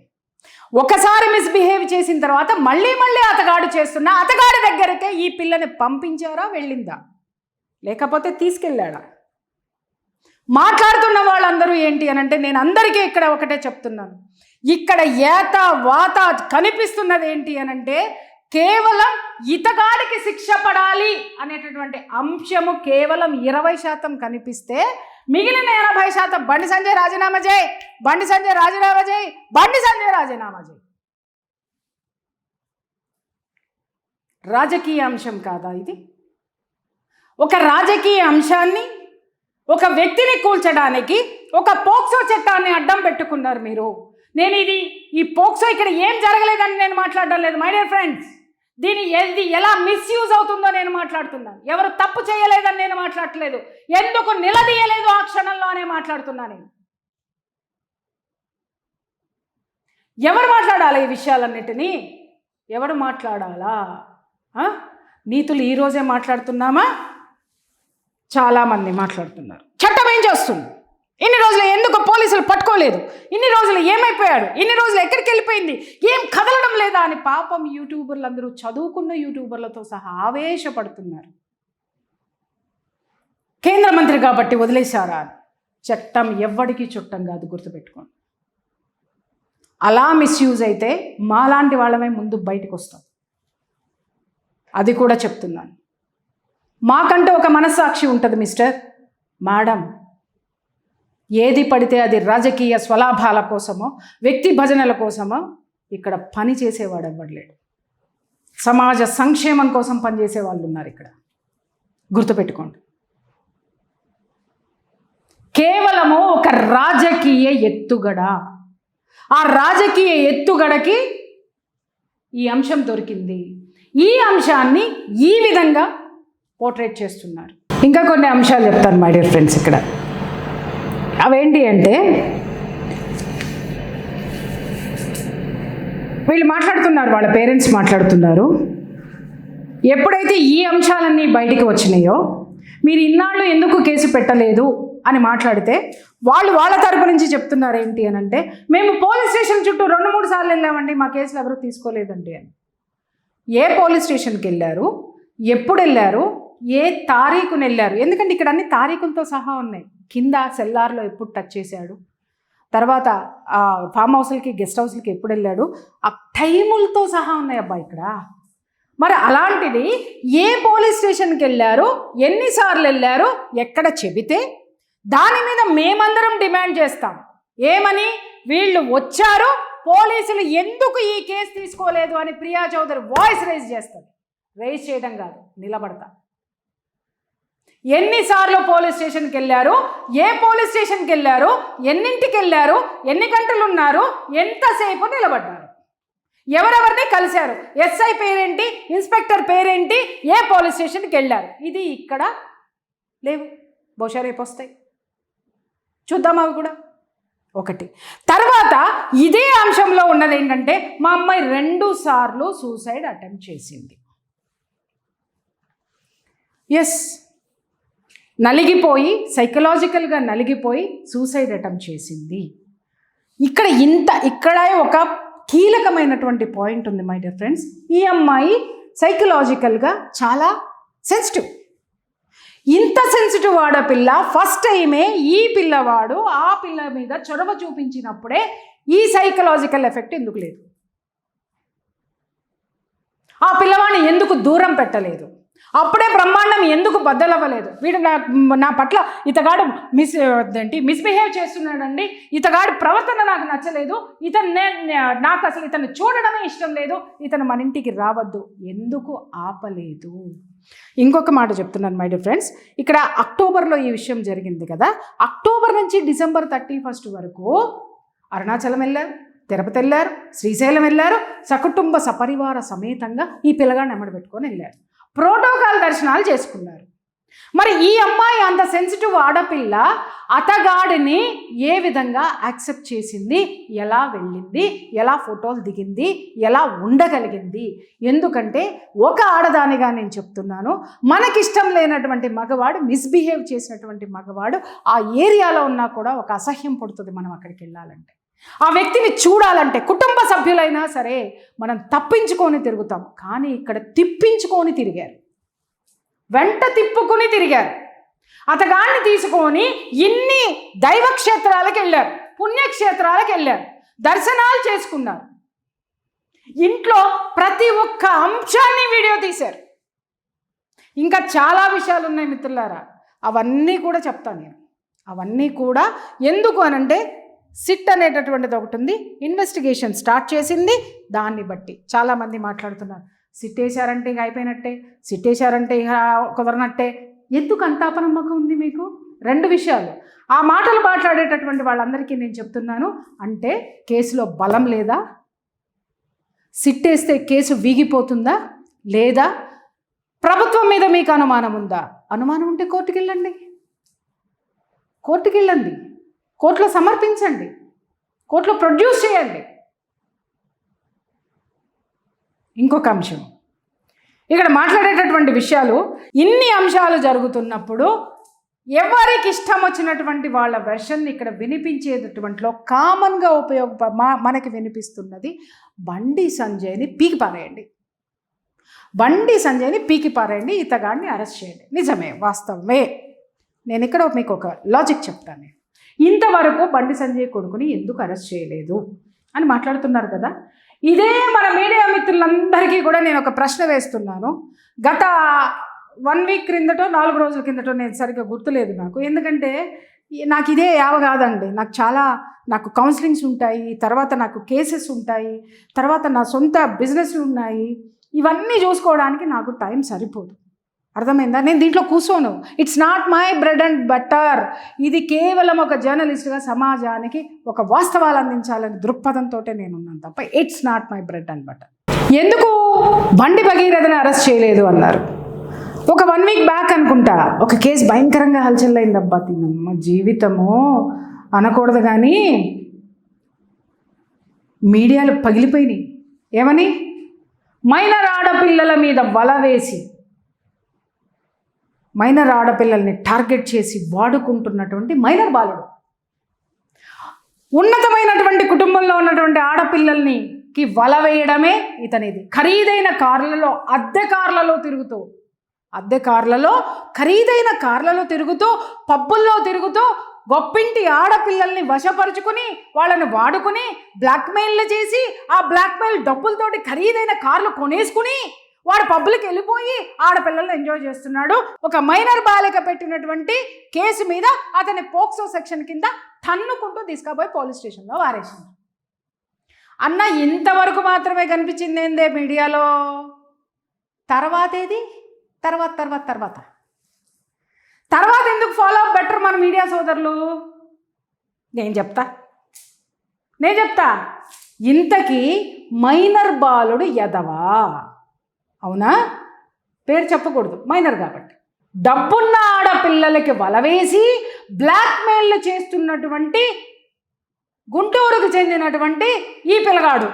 ఒకసారి మిస్బిహేవ్ చేసిన తర్వాత మళ్ళీ అతగాడు చేస్తున్నా, అతగాడి దగ్గరికే ఈ పిల్లని పంపించారా, వెళ్ళిందా, లేకపోతే తీసుకెళ్ళాడా? మాట్లాడుతున్న వాళ్ళందరూ ఏంటి అని అంటే, నేను అందరికీ ఇక్కడ ఒకటే చెప్తున్నాను, ఇక్కడ ఏత వాత కనిపిస్తున్నది ఏంటి అని అంటే, కేవలం ఇతగాడికి శిక్ష పడాలి అనేటటువంటి అంశము కేవలం 20% కనిపిస్తే, మిగిలిన 80% బండి సంజయ్ రాజీనామా చేయి, బండి సంజయ్ రాజీనామా చేయి, బండి సంజయ్ రాజీనామా చేయి. రాజకీయ అంశం కాదా ఇది? ఒక రాజకీయ అంశాన్ని, ఒక వ్యక్తిని కూల్చడానికి ఒక పోక్సో చట్టాన్ని అడ్డం పెట్టుకున్నారు మీరు. నేను ఈ పోక్సో ఇక్కడ ఏం జరగలేదని నేను మాట్లాడడం లేదు మై డియర్ ఫ్రెండ్స్. ఇది ఎలా మిస్యూజ్ అవుతుందో నేను మాట్లాడుతున్నాను. ఎవరు తప్పు చేయలేదని నేను మాట్లాడలేదు, ఎందుకు నిలదీయలేదు ఆ క్షణంలోనే మాట్లాడుతున్నాను. ఎవరు మాట్లాడాలి ఈ విషయాలన్నిటినీ? ఎవరు మాట్లాడాలా? నీతులు ఈరోజే మాట్లాడుతున్నామా? చాలామంది మాట్లాడుతున్నారు. చట్టం ఏం చేస్తుంది? ఇన్ని రోజులు ఎందుకు పోలీసులు పట్టుకోలేదు? ఇన్ని రోజులు ఏమైపోయాడు? ఇన్ని రోజులు ఎక్కడికి వెళ్ళిపోయింది? ఏం కదలడం లేదా అని పాపం యూట్యూబర్లు అందరూ, చదువుకున్న యూట్యూబర్లతో సహా ఆవేశపడుతున్నారు. కేంద్ర మంత్రి కాబట్టి వదిలేశారా? చట్టం ఎవ్వడికి చుట్టం కాదు, గుర్తుపెట్టుకోండి. అలా మిస్యూజ్ అయితే మాలాంటి వాళ్ళమే ముందు బయటకు వస్తాం, అది కూడా చెప్తున్నాను. మాకంటే ఒక మనస్సాక్షి ఉంటుంది మిస్టర్, మేడం. ఏది పడితే అది రాజకీయ స్వలాభాల కోసమో, వ్యక్తి భజనల కోసమో ఇక్కడ పని చేసేవాడు ఎవ్వడలేడు. సమాజ సంక్షేమం కోసం పనిచేసే వాళ్ళు ఉన్నారు ఇక్కడ, గుర్తుపెట్టుకోండి. కేవలము ఒక రాజకీయ ఎత్తుగడ, ఆ రాజకీయ ఎత్తుగడకి ఈ అంశం దొరికింది. ఈ అంశాన్ని ఈ విధంగా పోర్ట్రేట్ చేస్తున్నారు. ఇంకా కొన్ని అంశాలు చెప్తాను మై డియర్ ఫ్రెండ్స్ ఇక్కడ. అవేంటి అంటే, వీళ్ళు మాట్లాడుతున్నారు, వాళ్ళ పేరెంట్స్ మాట్లాడుతున్నారు. ఎప్పుడైతే ఈ అంశాలన్నీ బయటికి వచ్చినాయో, మీరు ఇన్నాళ్ళు ఎందుకు కేసు పెట్టలేదు అని మాట్లాడితే, వాళ్ళ తరపు నుంచి చెప్తున్నారు ఏంటి అని అంటే, మేము పోలీస్ స్టేషన్ చుట్టూ 2-3 సార్లు వెళ్ళామండి, మా కేసులు ఎవరు తీసుకోలేదండి అని. ఏ పోలీస్ స్టేషన్కి వెళ్ళారు, ఎప్పుడు వెళ్ళారు, ఏ తారీఖున వెళ్ళారు? ఎందుకంటే ఇక్కడ అన్ని తారీఖులతో సహా ఉన్నాయి. కింద సెల్లార్లో ఎప్పుడు టచ్ చేశాడు, తర్వాత ఫామ్ హౌస్లకి, గెస్ట్ హౌస్లకి ఎప్పుడు వెళ్ళాడు, ఆ టైములతో సహా ఉన్నాయి అబ్బా ఇక్కడ. మరి అలాంటిది ఏ పోలీస్ స్టేషన్కి వెళ్ళారు, ఎన్నిసార్లు వెళ్ళారు, ఎక్కడ చెబితే దాని మీద మేమందరం డిమాండ్ చేస్తాం. ఏమని? వీళ్ళు వచ్చారు, పోలీసులు ఎందుకు ఈ కేసు తీసుకోలేదు అని ప్రియా చౌదరి వాయిస్ రైజ్ చేస్తుంది. రైజ్ చేయడం కాదు, నిలబడతా. ఎన్నిసార్లు పోలీస్ స్టేషన్కి వెళ్ళారు, ఏ పోలీస్ స్టేషన్కి వెళ్ళారు, ఎన్నింటికి వెళ్ళారు, ఎన్ని గంటలు ఉన్నారు, ఎంతసేపు నిలబడ్డారు, ఎవరెవరిని కలిశారు, ఎస్ఐ పేరేంటి, ఇన్స్పెక్టర్ పేరేంటి, ఏ పోలీస్ స్టేషన్కి వెళ్ళారు, ఇది ఇక్కడ లేవు. బహుశా రేపు వస్తాయి, చూద్దాం అవి కూడా. ఒకటి. తర్వాత ఇదే అంశంలో ఉన్నది ఏంటంటే మా అమ్మాయి 2 సార్లు సూసైడ్ అటెంప్ట్ చేసింది. ఎస్, నలిగిపోయి సైకలాజికల్గా నలిగిపోయి సూసైడ్ అటెంప్ట్ చేసింది. ఇక్కడ ఒక కీలకమైనటువంటి పాయింట్ ఉంది మై డియర్ ఫ్రెండ్స్. ఈ అమ్మాయి సైకలాజికల్గా చాలా సెన్సిటివ్. ఇంత సెన్సిటివ్ ఆడపిల్ల ఫస్ట్ టైమే ఈ పిల్లవాడు ఆ పిల్ల మీద చొరవ చూపించినప్పుడే ఈ సైకలాజికల్ ఎఫెక్ట్ ఎందుకు లేదు? ఆ పిల్లవాడిని ఎందుకు దూరం పెట్టలేదు? అప్పుడే బ్రహ్మాండం ఎందుకు బద్దలవ్వలేదు? వీడు నా పట్ల ఇతగాడు మిస్బిహేవ్ చేస్తున్నాడండి, ఇతగాడి ప్రవర్తన నాకు నచ్చలేదు, నాకు అసలు ఇతను చూడడమే ఇష్టం లేదు, ఇతను మన ఇంటికి రావద్దు, ఎందుకు ఆపలేదు? ఇంకొక మాట చెప్తున్నాను మై డియర్ ఫ్రెండ్స్. ఇక్కడ అక్టోబర్లో ఈ విషయం జరిగింది కదా, అక్టోబర్ నుంచి డిసెంబర్ 31 వరకు అరుణాచలం వెళ్ళారు, తిరుపతి వెళ్ళారు, శ్రీశైలం వెళ్ళారు, సకుటుంబ సపరివార సమేతంగా ఈ పిల్లగాడిని ఎమ్మడి పెట్టుకొని వెళ్ళారు. ప్రోటోకాల్ దర్శనాలు చేసుకున్నారు. మరి ఈ అమ్మాయి అంత సెన్సిటివ్ ఆడపిల్ల అతగాడిని ఏ విధంగా యాక్సెప్ట్ చేసింది, ఎలా వెళ్ళింది, ఎలా ఫోటోలు దిగింది, ఎలా ఉండగలిగింది? ఎందుకంటే ఒక ఆడదానిగా నేను చెప్తున్నాను, మనకిష్టం లేనటువంటి మగవాడు, మిస్బిహేవ్ చేసినటువంటి మగవాడు ఆ ఏరియాలో ఉన్నా కూడా ఒక అసహ్యం పుడుతుంది మనం అక్కడికి వెళ్ళాలంటే. ఆ వ్యక్తిని చూడాలంటే కుటుంబ సభ్యులైనా సరే మనం తప్పించుకొని తిరుగుతాం, కానీ ఇక్కడ తిప్పించుకొని తిరిగారు, వెంట తిప్పుకొని తిరిగారు. అతగాన్ని తీసుకొని ఇన్ని దైవక్షేత్రాలకు వెళ్ళారు, పుణ్యక్షేత్రాలకు వెళ్ళారు, దర్శనాలు చేసుకున్నారు, ఇంట్లో ప్రతి ఒక్క అంశాన్ని వీడియో తీశారు. ఇంకా చాలా విషయాలు ఉన్నాయి మిత్రులారా, అవన్నీ కూడా చెప్తాను నేను. అవన్నీ కూడా ఎందుకు అనంటే సిట్ అనేటటువంటిది ఒకటి ఉంది, ఇన్వెస్టిగేషన్ స్టార్ట్ చేసింది. దాన్ని బట్టి చాలామంది మాట్లాడుతున్నారు, సిట్ వేశారంటే ఇక అయిపోయినట్టే, సిట్ వేశారంటే ఇక కుదరనట్టే. ఎందుకు అంత అపనమ్మకం ఉంది మీకు? 2 విషయాలు. ఆ మాటలు మాట్లాడేటటువంటి వాళ్ళందరికీ నేను చెప్తున్నాను, అంటే కేసులో బలం లేదా? సిట్ వేస్తే కేసు వీగిపోతుందా లేదా? ప్రభుత్వం మీద మీకు అనుమానం ఉందా? అనుమానం ఉంటే కోర్టుకి వెళ్ళండి, కోర్టులో సమర్పించండి, కోర్టులో ప్రొడ్యూస్ చేయండి. ఇంకొక అంశం, ఇక్కడ మాట్లాడేటటువంటి విషయాలు, ఇన్ని అంశాలు జరుగుతున్నప్పుడు ఎవరికి ఇష్టం వచ్చినటువంటి వాళ్ళ వెర్షన్ని ఇక్కడ వినిపించేటటువంటిలో కామన్గా మనకి వినిపిస్తున్నది బండి సంజయ్ని పీకి పారేయండి, ఇతగాడిని అరెస్ట్ చేయండి. నిజమే, వాస్తవమే. నేను ఇక్కడ మీకు ఒక లాజిక్ చెప్తాను. ఇంతవరకు బండి సంజయ్ కొడుకుని ఎందుకు అరెస్ట్ చేయలేదు అని మాట్లాడుతున్నారు కదా. ఇదే మన మీడియా మిత్రులందరికీ కూడా నేను ఒక ప్రశ్న వేస్తున్నాను. గత 1 వీక్ క్రిందటో 4 రోజుల కిందటో, నేను సరిగ్గా గుర్తులేదు నాకు, ఎందుకంటే నాకు ఇదే యావ కాదండి, నాకు కౌన్సిలింగ్స్ ఉంటాయి, తర్వాత నాకు కేసెస్ ఉంటాయి, తర్వాత నా సొంత బిజినెస్లు ఉన్నాయి, ఇవన్నీ చూసుకోవడానికి నాకు టైం సరిపోదు. అర్థమైందా? నేను దీంట్లో కూర్చోను. It's not my bread and butter. ఇది కేవలం ఒక జర్నలిస్ట్గా సమాజానికి ఒక వాస్తవాలు అందించాలని దృక్పథంతో నేను ఉన్నాను తప్ప it's not my bread and butter. ఎందుకు బండి భగీరథని అరెస్ట్ చేయలేదు అన్నారు? ఒక 1 వీక్ బ్యాక్ అనుకుంటా ఒక కేసు భయంకరంగా హల్చల్లైందబ్బా. తినమ్మ జీవితము అనకూడదు కానీ మీడియాలు పగిలిపోయినాయి. ఏమని? మైనర్ ఆడపిల్లల మీద వల వేసి, మైనర్ ఆడపిల్లల్ని టార్గెట్ చేసి వాడుకుంటున్నటువంటి మైనర్ బాలుడు, ఉన్నతమైనటువంటి కుటుంబంలో ఉన్నటువంటి ఆడపిల్లల్నికి వల వేయడమే ఇతనిది. ఖరీదైన కార్లలో, ఖరీదైన కార్లలో తిరుగుతూ, పబ్బుల్లో తిరుగుతూ, గొప్పింటి ఆడపిల్లల్ని వశపరుచుకుని వాళ్ళని వాడుకుని బ్లాక్మెయిల్ చేసి, ఆ బ్లాక్మెయిల్ డబ్బులతోటి ఖరీదైన కార్లు కొనేసుకుని వాడు పబ్లిక్ వెళ్ళిపోయి ఆడపిల్లలను ఎంజాయ్ చేస్తున్నాడు. ఒక మైనర్ బాలిక పెట్టినటువంటి కేసు మీద అతని పోక్సో సెక్షన్ కింద తన్నుకుంటూ తీసుకుపోయి పోలీస్ స్టేషన్లో వారేసింది. అన్న ఇంతవరకు మాత్రమే కనిపించింది ఏందే మీడియాలో? తర్వాత ఎందుకు ఫాలో అప్ బెటర్ మన మీడియా సోదరులు? నేను చెప్తా ఇంతకీ మైనర్ బాలుడు ఎదవా? అవునా? పేరు చెప్పకూడదు, మైనర్ కాబట్టి. డబ్బున్న ఆడపిల్లలకి వలవేసి బ్లాక్మెయిల్ చేస్తున్నటువంటి గుంటూరుకు చెందినటువంటి ఈ పిల్లగాడు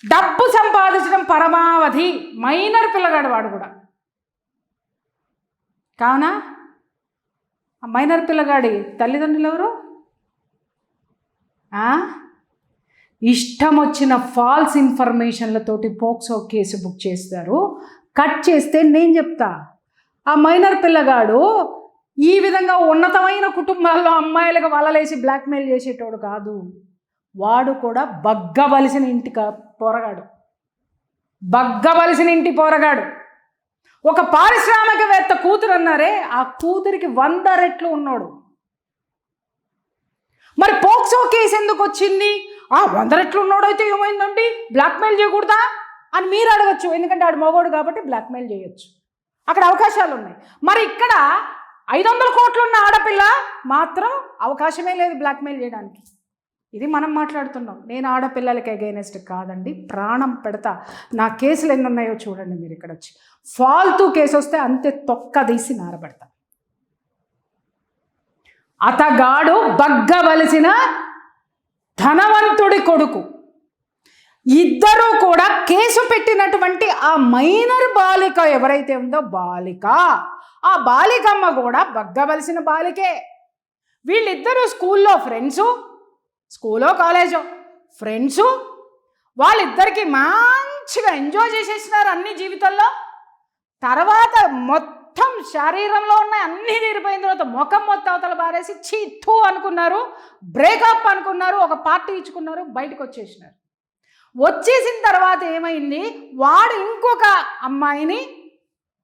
డబ్బు సంపాదించడం పరమావధి. మైనర్ పిల్లగాడు వాడు కూడా. కావున ఆ మైనర్ పిల్లగాడి తల్లిదండ్రులు ఎవరు? ఇష్టం వచ్చిన ఫాల్స్ ఇన్ఫర్మేషన్లతోటి పోక్సో కేసు బుక్ చేస్తారు. కట్ చేస్తే నేను చెప్తా, ఆ మైనర్ పిల్లగాడు ఈ విధంగా ఉన్నతమైన కుటుంబాల్లో అమ్మాయిలకు వలలేసి బ్లాక్మెయిల్ చేసేటోడు కాదు. వాడు కూడా బగ్గవలసిన ఇంటి పోరగాడు, బగ్గవలసిన ఇంటి పోరగాడు. ఒక పారిశ్రామికవేత్త కూతురు అన్నారే, ఆ కూతురికి 100 రెట్లు ఉన్నాడు. మరి పోక్సో కేసు ఎందుకు వచ్చింది? 100 రెట్లు ఉన్నాడు అయితే ఏమైందండి, బ్లాక్మెయిల్ చేయకూడదా అని మీరు అడగచ్చు. ఎందుకంటే ఆడు మగోడు కాబట్టి బ్లాక్మెయిల్ చేయొచ్చు, అక్కడ అవకాశాలు ఉన్నాయి. మరి ఇక్కడ 500 కోట్లు ఉన్న ఆడపిల్ల మాత్రం అవకాశమే లేదు బ్లాక్మెయిల్ చేయడానికి. ఇది మనం మాట్లాడుతున్నాం. నేను ఆడపిల్లలకి అగైనెస్ట్ కాదండి, ప్రాణం పెడతా. నా కేసులు ఎన్ని ఉన్నాయో చూడండి మీరు. ఇక్కడ వచ్చి ఫాల్తూ కేసు వస్తే అంతే తొక్కదీసి నారబెడతా. అతగాడు బగ్గవలసిన ధనవంతుడి కొడుకు. ఇద్దరూ కూడా కేసు పెట్టినటువంటి ఆ మైనర్ బాలిక ఎవరైతే ఉందో బాలిక, ఆ బాలికమ్మ కూడా బగ్గవలసిన బాలికే. వీళ్ళిద్దరూ స్కూల్లో ఫ్రెండ్సు, స్కూలో కాలేజో ఫ్రెండ్సు. వాళ్ళిద్దరికి మంచిగా ఎంజాయ్ చేసేసినారు అన్ని జీవితంలో. తర్వాత మొత్తం శరీరంలో ఉన్న అన్నీ తీరిపోయిన తర్వాత ముఖం మొత్తం అవతల బారేసి చీత్తు అనుకున్నారు, బ్రేకప్ అనుకున్నారు, ఒక పార్టీ ఇచ్చుకున్నారు, బయటకు వచ్చేసినారు. వచ్చేసిన తర్వాత ఏమైంది, వాడు ఇంకొక అమ్మాయిని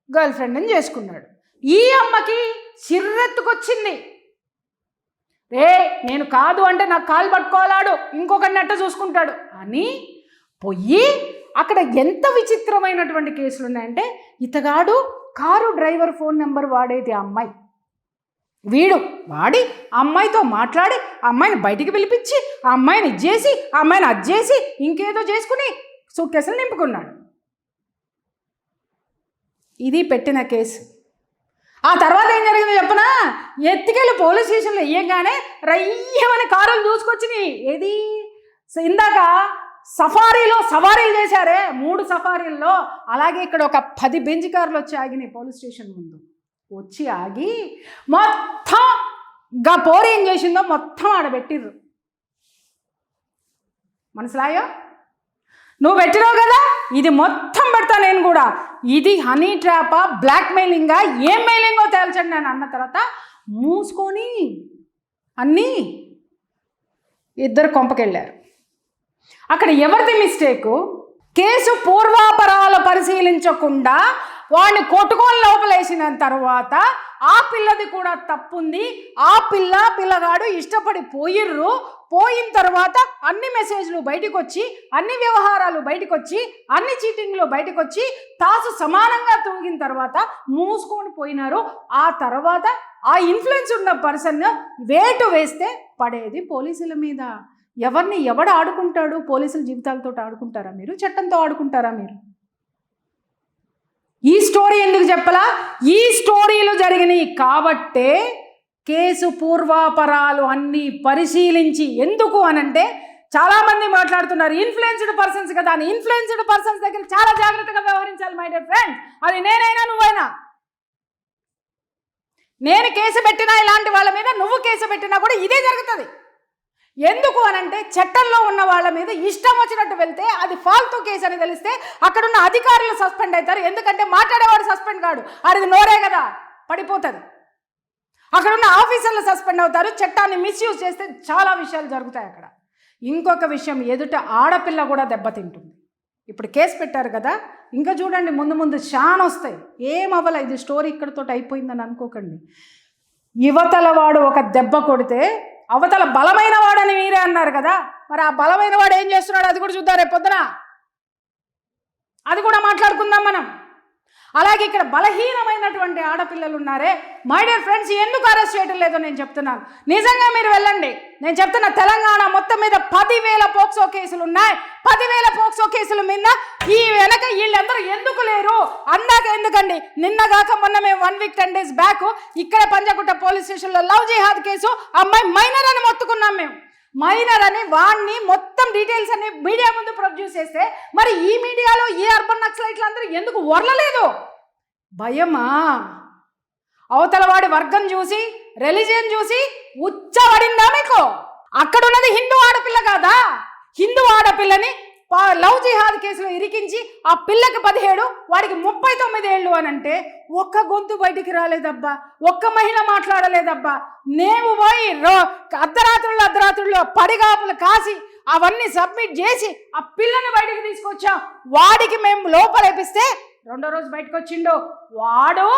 గర్ల్ ఫ్రెండ్ని చేసుకున్నాడు. ఈ అమ్మకి చిర్రెత్తుకొచ్చింది, నేను కాదు అంటే నాకు కాలు పట్టుకోవాలాడు, ఇంకొకరిని అట్ట చూసుకుంటాడు అని పోయి అక్కడ ఎంత విచిత్రమైనటువంటి కేసులు ఉన్నాయంటే, ఇతగాడు కారు డ్రైవర్ ఫోన్ నెంబర్ వాడేది ఆ అమ్మాయి. వీడు వాడి ఆ అమ్మాయితో మాట్లాడి ఆ అమ్మాయిని బయటికి పిలిపించి ఆ అమ్మాయిని ఇచ్చేసి ఆ అమ్మాయిని అజ్జేసి ఇంకేదో చేసుకుని సూట్ కేసులు నింపుకున్నాడు. ఇది పెట్టిన కేసు. ఆ తర్వాత ఏం జరిగిందో చెప్పనా, ఎత్తికెళ్ళి పోలీస్ స్టేషన్లో వేయగానే రయ్యమని కారులు దూసుకొచ్చినాయి. ఏది ఇందాక సఫారీలో సవారీలు చేశారే, 3 సఫారీల్లో, అలాగే ఇక్కడ ఒక 10 బెంజ్ కార్లు వచ్చి ఆగినాయి పోలీస్ స్టేషన్ ముందు. వచ్చి ఆగి మొత్తం పోరు ఏం చేసిందో మొత్తం ఆడబెట్టిర్రు. మనసులాయో? నువ్వు పెట్టినావు కదా, ఇది మొత్తం పెడతా నేను కూడా. ఇది హనీ ట్రాపా, బ్లాక్మెయిలింగా, ఏం మెయిలింగో తేల్చండి అని అన్న తర్వాత మూసుకొని అన్నీ ఇద్దరు కొంపకెళ్ళారు. అక్కడ ఎవరిది మిస్టేకు? కేసు పూర్వాపరాలు పరిశీలించకుండా వాడిని కొట్టుకొని లోపలేసిన తర్వాత ఆ పిల్లది కూడా తప్పుంది. ఆ పిల్లగాడు ఇష్టపడి పోయిర్రు. పోయిన తర్వాత అన్ని మెసేజ్లు బయటకు వచ్చి, అన్ని వ్యవహారాలు బయటకు వచ్చి, అన్ని చీటింగ్లు బయటకు వచ్చి, తాసు సమానంగా తూగిన తర్వాత మూసుకొని పోయినారు. ఆ తర్వాత ఆ ఇన్ఫ్లుయెన్స్ ఉన్న పర్సన్ వేటు వేస్తే పడేది పోలీసుల మీద. ఎవడు ఆడుకుంటాడు? పోలీసుల జీవితాలతో ఆడుకుంటారా మీరు? చట్టంతో ఆడుకుంటారా మీరు? ఈ స్టోరీ ఎందుకు చెప్పలా? ఈ స్టోరీలు జరిగినాయి కాబట్టే కేసు పూర్వాపరాలు అన్నీ పరిశీలించి, ఎందుకు అనంటే చాలామంది మాట్లాడుతున్నారు ఇన్ఫ్లుయెన్స్డ్ పర్సన్స్ కదా అని. ఇన్ఫ్లుయెన్స్డ్ పర్సన్స్ దగ్గర చాలా జాగ్రత్తగా వ్యవహరించాలి మై డియర్ ఫ్రెండ్. అది నేనైనా నువ్వైనా. నేను కేసు పెట్టినా ఇలాంటి వాళ్ళ మీద, నువ్వు కేసు పెట్టినా కూడా ఇదే జరుగుతుంది. ఎందుకు అనంటే చట్టంలో ఉన్న వాళ్ళ మీద ఇష్టం వచ్చినట్టు వెళ్తే అది ఫాల్తూ కేసు అని తెలిస్తే అక్కడున్న అధికారులు సస్పెండ్ అవుతారు. ఎందుకంటే మాట్లాడేవాడు సస్పెండ్ కాడు, అది నోరే కదా పడిపోతుంది. అక్కడున్న ఆఫీసర్లు సస్పెండ్ అవుతారు. చట్టాన్ని మిస్యూజ్ చేస్తే చాలా విషయాలు జరుగుతాయి అక్కడ. ఇంకొక విషయం, ఎదుట ఆడపిల్ల కూడా దెబ్బతింటుంది. ఇప్పుడు కేసు పెట్టారు కదా, ఇంకా చూడండి ముందు ముందు చాలా వస్తాయి. ఏమవ్వాల, ఇది స్టోరీ ఇక్కడితో అయిపోయిందని అనుకోకండి. యువతల వాడు ఒక దెబ్బ కొడితే అవతల బలమైన వాడని మీరే అన్నారు కదా, మరి ఆ బలమైన వాడు ఏం చేస్తున్నాడు అది కూడా చూద్దాం రేపు పొద్దున. అది కూడా మాట్లాడుకుందాం మనం. అలాగే ఇక్కడ బలహీనమైనటువంటి ఆడపిల్లలు ఉన్నారే, మై డియర్ ఫ్రెండ్స్, ఎందుకు అరెస్ట్ చేయడం లేదో నేను చెప్తున్నాను. నిజంగా మీరు వెళ్ళండి, నేను చెప్తున్నా, తెలంగాణ మొత్తం మీద 10,000 పోక్సో కేసులు ఉన్నాయి. 10,000 పోక్సో కేసుల మీద ఈ వెనక వీళ్ళందరూ ఎందుకు లేరు? అందాక ఎందుకండి? నిన్నగాక మొన్న మేము 1 వీక్ 10 డేస్ బ్యాక్ ఇక్కడ పంజాగుట్ట పోలీస్ స్టేషన్లో లవ్ జిహాద్ కేసు, అమ్మాయి మైనర్ అని మొత్తుకున్నాం మేము. మైనర్ అని వాడిని మొత్తం డీటెయిల్స్ అన్ని మీడియా ముందు ప్రొడ్యూస్ చేస్తే మరి ఈ మీడియాలో ఈ అర్బన్ నక్సలైట్లు అందరూ ఎందుకు వర్లలేదు? భయమా? అవతల వాడి వర్గం చూసి, రిలీజియన్ చూసి ఉచ్చబడిందా మీకు? అక్కడ ఉన్నది హిందూ ఆడపిల్ల కాదా? హిందూ ఆడపిల్లని లవ్ జిహాద్ కేసులో ఇరికించి ఆ పిల్లకి 17, వాడికి 39 ఏళ్ళు అని అంటే ఒక్క గొంతు బయటికి రాలేదబ్బా, ఒక్క మహిళ మాట్లాడలేదబ్బా. నేను పోయి అర్ధరాత్రుల్లో పడిగాపులు కాసి అవన్నీ సబ్మిట్ చేసి ఆ పిల్లని బయటికి తీసుకొచ్చాం. వాడికి మేము లోపలేపిస్తే 2వ రోజు బయటకు వచ్చిండు. వాడు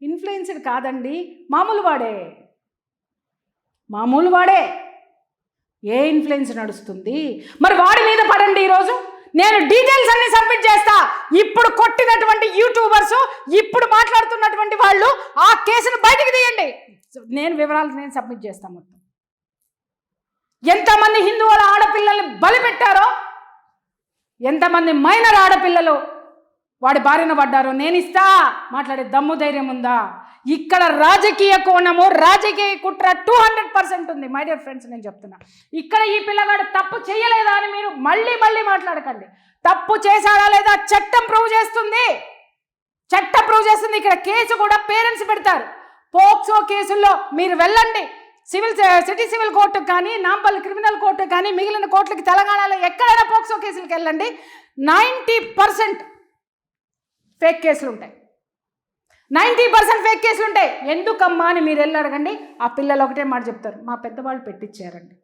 ఇన్ఫ్లుయెన్స్డ్ కాదండి, మామూలు వాడే. ఏ ఇన్ఫ్లుయెన్స్ నడుస్తుంది? మరి వాడి మీద పడండి. ఈరోజు నేను డీటెయిల్స్ అన్ని సబ్మిట్ చేస్తా. ఇప్పుడు కొట్టినటువంటి యూట్యూబర్స్, ఇప్పుడు మాట్లాడుతున్నటువంటి వాళ్ళు ఆ కేసును బయటికి తీయండి. నేను వివరాలు సబ్మిట్ చేస్తాను. మొత్తం ఎంతమంది హిందువుల ఆడపిల్లల్ని బలిపెట్టారో, ఎంతమంది మైనర్ ఆడపిల్లలు వాడి బారిన పడ్డారో నేను ఇస్తా. మాట్లాడే దమ్ము ధైర్యం ఉందా? ఇక్కడ రాజకీయ కోణము, రాజకీయ కుట్ర 200% ఉంది. మై డియర్ ఫ్రెండ్స్, నేను చెప్తున్నా, ఇక్కడ ఈ పిల్లగాడు తప్పు చేయలేదా అని మీరు మళ్ళీ మాట్లాడకండి. తప్పు చేశాడా లేదా చట్టం ప్రూవ్ చేస్తుంది. ఇక్కడ కేసు కూడా పేరెంట్స్ పెడతారు. పోక్సో కేసుల్లో మీరు వెళ్ళండి, సిటీ సివిల్ కోర్టుకు కానీ, నాంపల్లి క్రిమినల్ కోర్టు కానీ, మిగిలిన కోర్టులకి తెలంగాణలో ఎక్కడైనా పోక్సో కేసులకు వెళ్ళండి, 90% ఫేక్ కేసులు ఉంటాయి. 90% ఫేక్ కేసులు ఉంటాయి. ఎందుకమ్మా అని మీరు వెళ్ళి అడగండి. ఆ పిల్లలు ఒకటే మాట చెప్తారు, మా పెద్దవాళ్ళు పెట్టించారండి,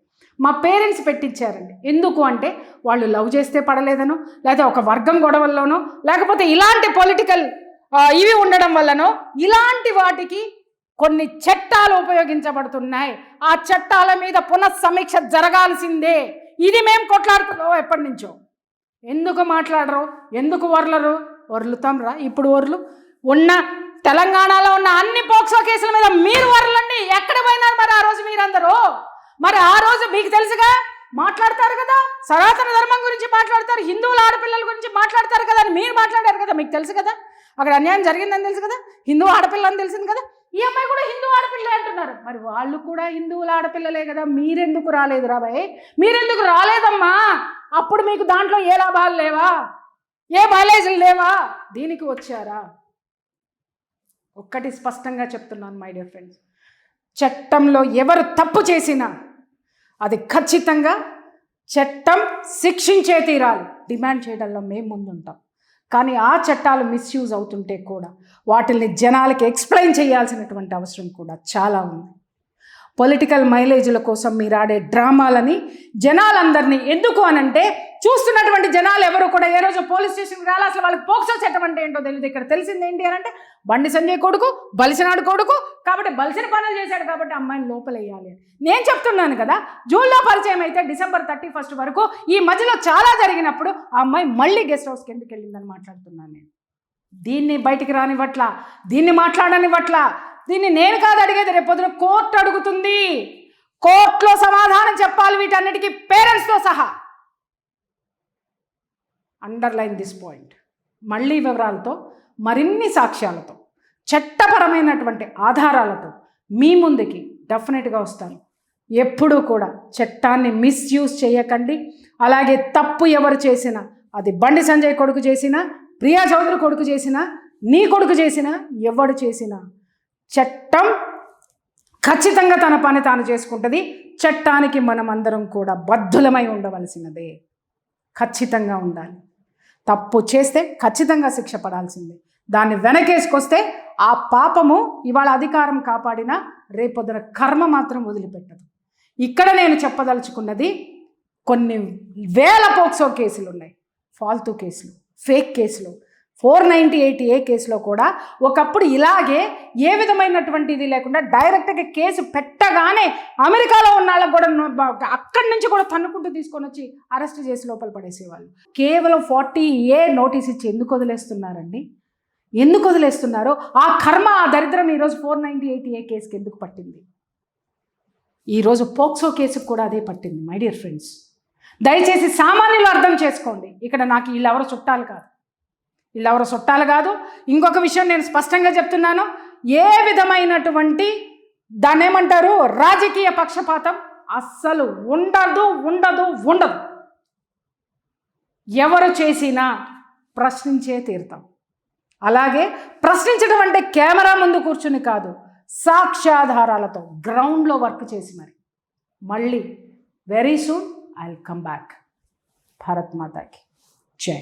మా పేరెంట్స్ పెట్టించారండి. ఎందుకు అంటే వాళ్ళు లవ్ చేస్తే పడలేదనో, లేకపోతే ఒక వర్గం గొడవల్లోనో, లేకపోతే ఇలాంటి పొలిటికల్ ఇవి ఉండడం వల్లనో, ఇలాంటి వాటికి కొన్ని చట్టాలు ఉపయోగించబడుతున్నాయి. ఆ చట్టాల మీద పునఃసమీక్ష జరగాల్సిందే. ఇది మేము కొట్లాడుతున్నాం ఎప్పటి నుంచో. ఎందుకు మాట్లాడరు? ఎందుకు వర్లుతాం రా. ఇప్పుడు ఉన్న తెలంగాణలో ఉన్న అన్ని పోక్సో కేసుల మీద మీరు వర్లండి. ఎక్కడ పోయినారు మరి ఆ రోజు మీరందరూ? మరి ఆ రోజు మీకు తెలుసుగా, మాట్లాడతారు కదా, సనాతన ధర్మం గురించి మాట్లాడతారు, హిందువుల ఆడపిల్లల గురించి మాట్లాడతారు కదా అని మీరు మాట్లాడారు కదా, మీకు తెలుసు కదా, అక్కడ అన్యాయం జరిగిందని తెలుసు కదా, హిందూ ఆడపిల్ల అని తెలిసింది కదా. ఈ అమ్మాయి కూడా హిందూ ఆడపిల్ల అంటున్నారు. మరి వాళ్ళు కూడా హిందువుల ఆడపిల్లలే కదా. మీరెందుకు రాలేదు రాబాయ్? మీరెందుకు రాలేదమ్మా? అప్పుడు మీకు దాంట్లో ఏ లాభాలు లేవా? ఏ మైలేజీలు లేవా? దీనికి వచ్చారా? ఒక్కటి స్పష్టంగా చెప్తున్నాను మై డియర్ ఫ్రెండ్స్, చట్టంలో ఎవరు తప్పు చేసినా అది ఖచ్చితంగా చట్టం శిక్షించే తీరాలి. డిమాండ్ చేయడంలో మేము ముందుంటాం. కానీ ఆ చట్టాలు మిస్యూజ్ అవుతుంటే కూడా వాటిని జనాలకి ఎక్స్ప్లెయిన్ చేయాల్సినటువంటి అవసరం కూడా చాలా ఉంది. పొలిటికల్ మైలేజీల కోసం మీరు ఆడే డ్రామాలని జనాలందరినీ, ఎందుకు అనంటే చూస్తున్నటువంటి జనాలు ఎవరు కూడా ఏ రోజు పోలీస్ స్టేషన్కి రాలి అసలు వాళ్ళకి పోక్సో చట్టం అంటే ఏంటో తెలియదు. ఇక్కడ తెలిసింది ఏంటి అని అంటే బండి సంజయ్ కొడుకు, బలిసినాడు కొడుకు కాబట్టి బలిసిన పనులు చేశాడు కాబట్టి అమ్మాయిని లోపలేయాలి అని నేను చెప్తున్నాను కదా. జూన్లో పరిచయం అయితే December 31 వరకు ఈ మధ్యలో చాలా జరిగినప్పుడు ఆ అమ్మాయి మళ్ళీ గెస్ట్ హౌస్కి ఎందుకు వెళ్ళిందని మాట్లాడుతున్నాను నేను. దీన్ని బయటికి రానివ్వట్లా, దీన్ని మాట్లాడనివ్వట్లా. దీన్ని నేను కాదు అడిగేది, రేపొద్దున కోర్టు అడుగుతుంది. కోర్టులో సమాధానం చెప్పాలి వీటన్నిటికీ, పేరెంట్స్తో సహా. Underline this point. మళ్ళీ వివరాలతో, మరిన్ని సాక్ష్యాలతో, చట్టపరమైనటువంటి ఆధారాలతో మీ ముందుకి డెఫినెట్గా వస్తాను. ఎప్పుడూ కూడా చట్టాన్ని మిస్యూజ్ చేయకండి. అలాగే తప్పు ఎవరు చేసినా, అది బండి సంజయ్ కొడుకు చేసినా, ప్రియా చౌదరి కొడుకు చేసినా, నీ కొడుకు చేసినా, ఎవడు చేసినా చట్టం ఖచ్చితంగా తన పని తాను చేసుకుంటుంది. చట్టానికి మనం అందరం కూడా బద్ధులమై ఉండవలసినదే, ఖచ్చితంగా ఉండాలి. తప్పు చేస్తే ఖచ్చితంగా శిక్ష పడాల్సిందే. దాన్ని వెనకేసుకొస్తే ఆ పాపము ఇవాళ అధికారం కాపాడినా రేపొద్దున కర్మ మాత్రం వదిలిపెట్టదు. ఇక్కడ నేను చెప్పదలుచుకున్నది, కొన్ని వేల పోక్సో కేసులు ఉన్నాయి, ఫాల్తూ కేసులు, ఫేక్ కేసులు. 498A కేసులో కూడా ఒకప్పుడు ఇలాగే ఏ విధమైనటువంటి ఇది లేకుండా డైరెక్ట్గా కేసు పెట్టగానే అమెరికాలో ఉన్న వాళ్ళకు కూడా అక్కడి నుంచి కూడా తన్నుకుంటూ తీసుకొని వచ్చి అరెస్ట్ చేసి లోపల పడేసేవాళ్ళు. కేవలం 40A నోటీస్ ఇచ్చి ఎందుకు వదిలేస్తున్నారండి? ఎందుకు వదిలేస్తున్నారో ఆ కర్మ, ఆ దరిద్రం ఈరోజు 498A కేసుకి ఎందుకు పట్టింది? ఈరోజు పోక్సో కేసుకు కూడా అదే పట్టింది. మై డియర్ ఫ్రెండ్స్, దయచేసి సామాన్యులు అర్థం చేసుకోండి. ఇక్కడ నాకు వీళ్ళెవరో చుట్టాలు కాదు. ఇంకొక విషయం నేను స్పష్టంగా చెప్తున్నాను, ఏ విధమైనటువంటి దాన్ని ఏమంటారు, రాజకీయ పక్షపాతం అస్సలు ఉండదు. ఎవరు చేసినా ప్రశ్నించే తీరుతాం. అలాగే ప్రశ్నించడం అంటే కెమెరా ముందు కూర్చుని కాదు, సాక్ష్యాధారాలతో గ్రౌండ్లో వర్క్ చేసి మళ్ళీ very soon I will come back. Bharat మాతాకి జై.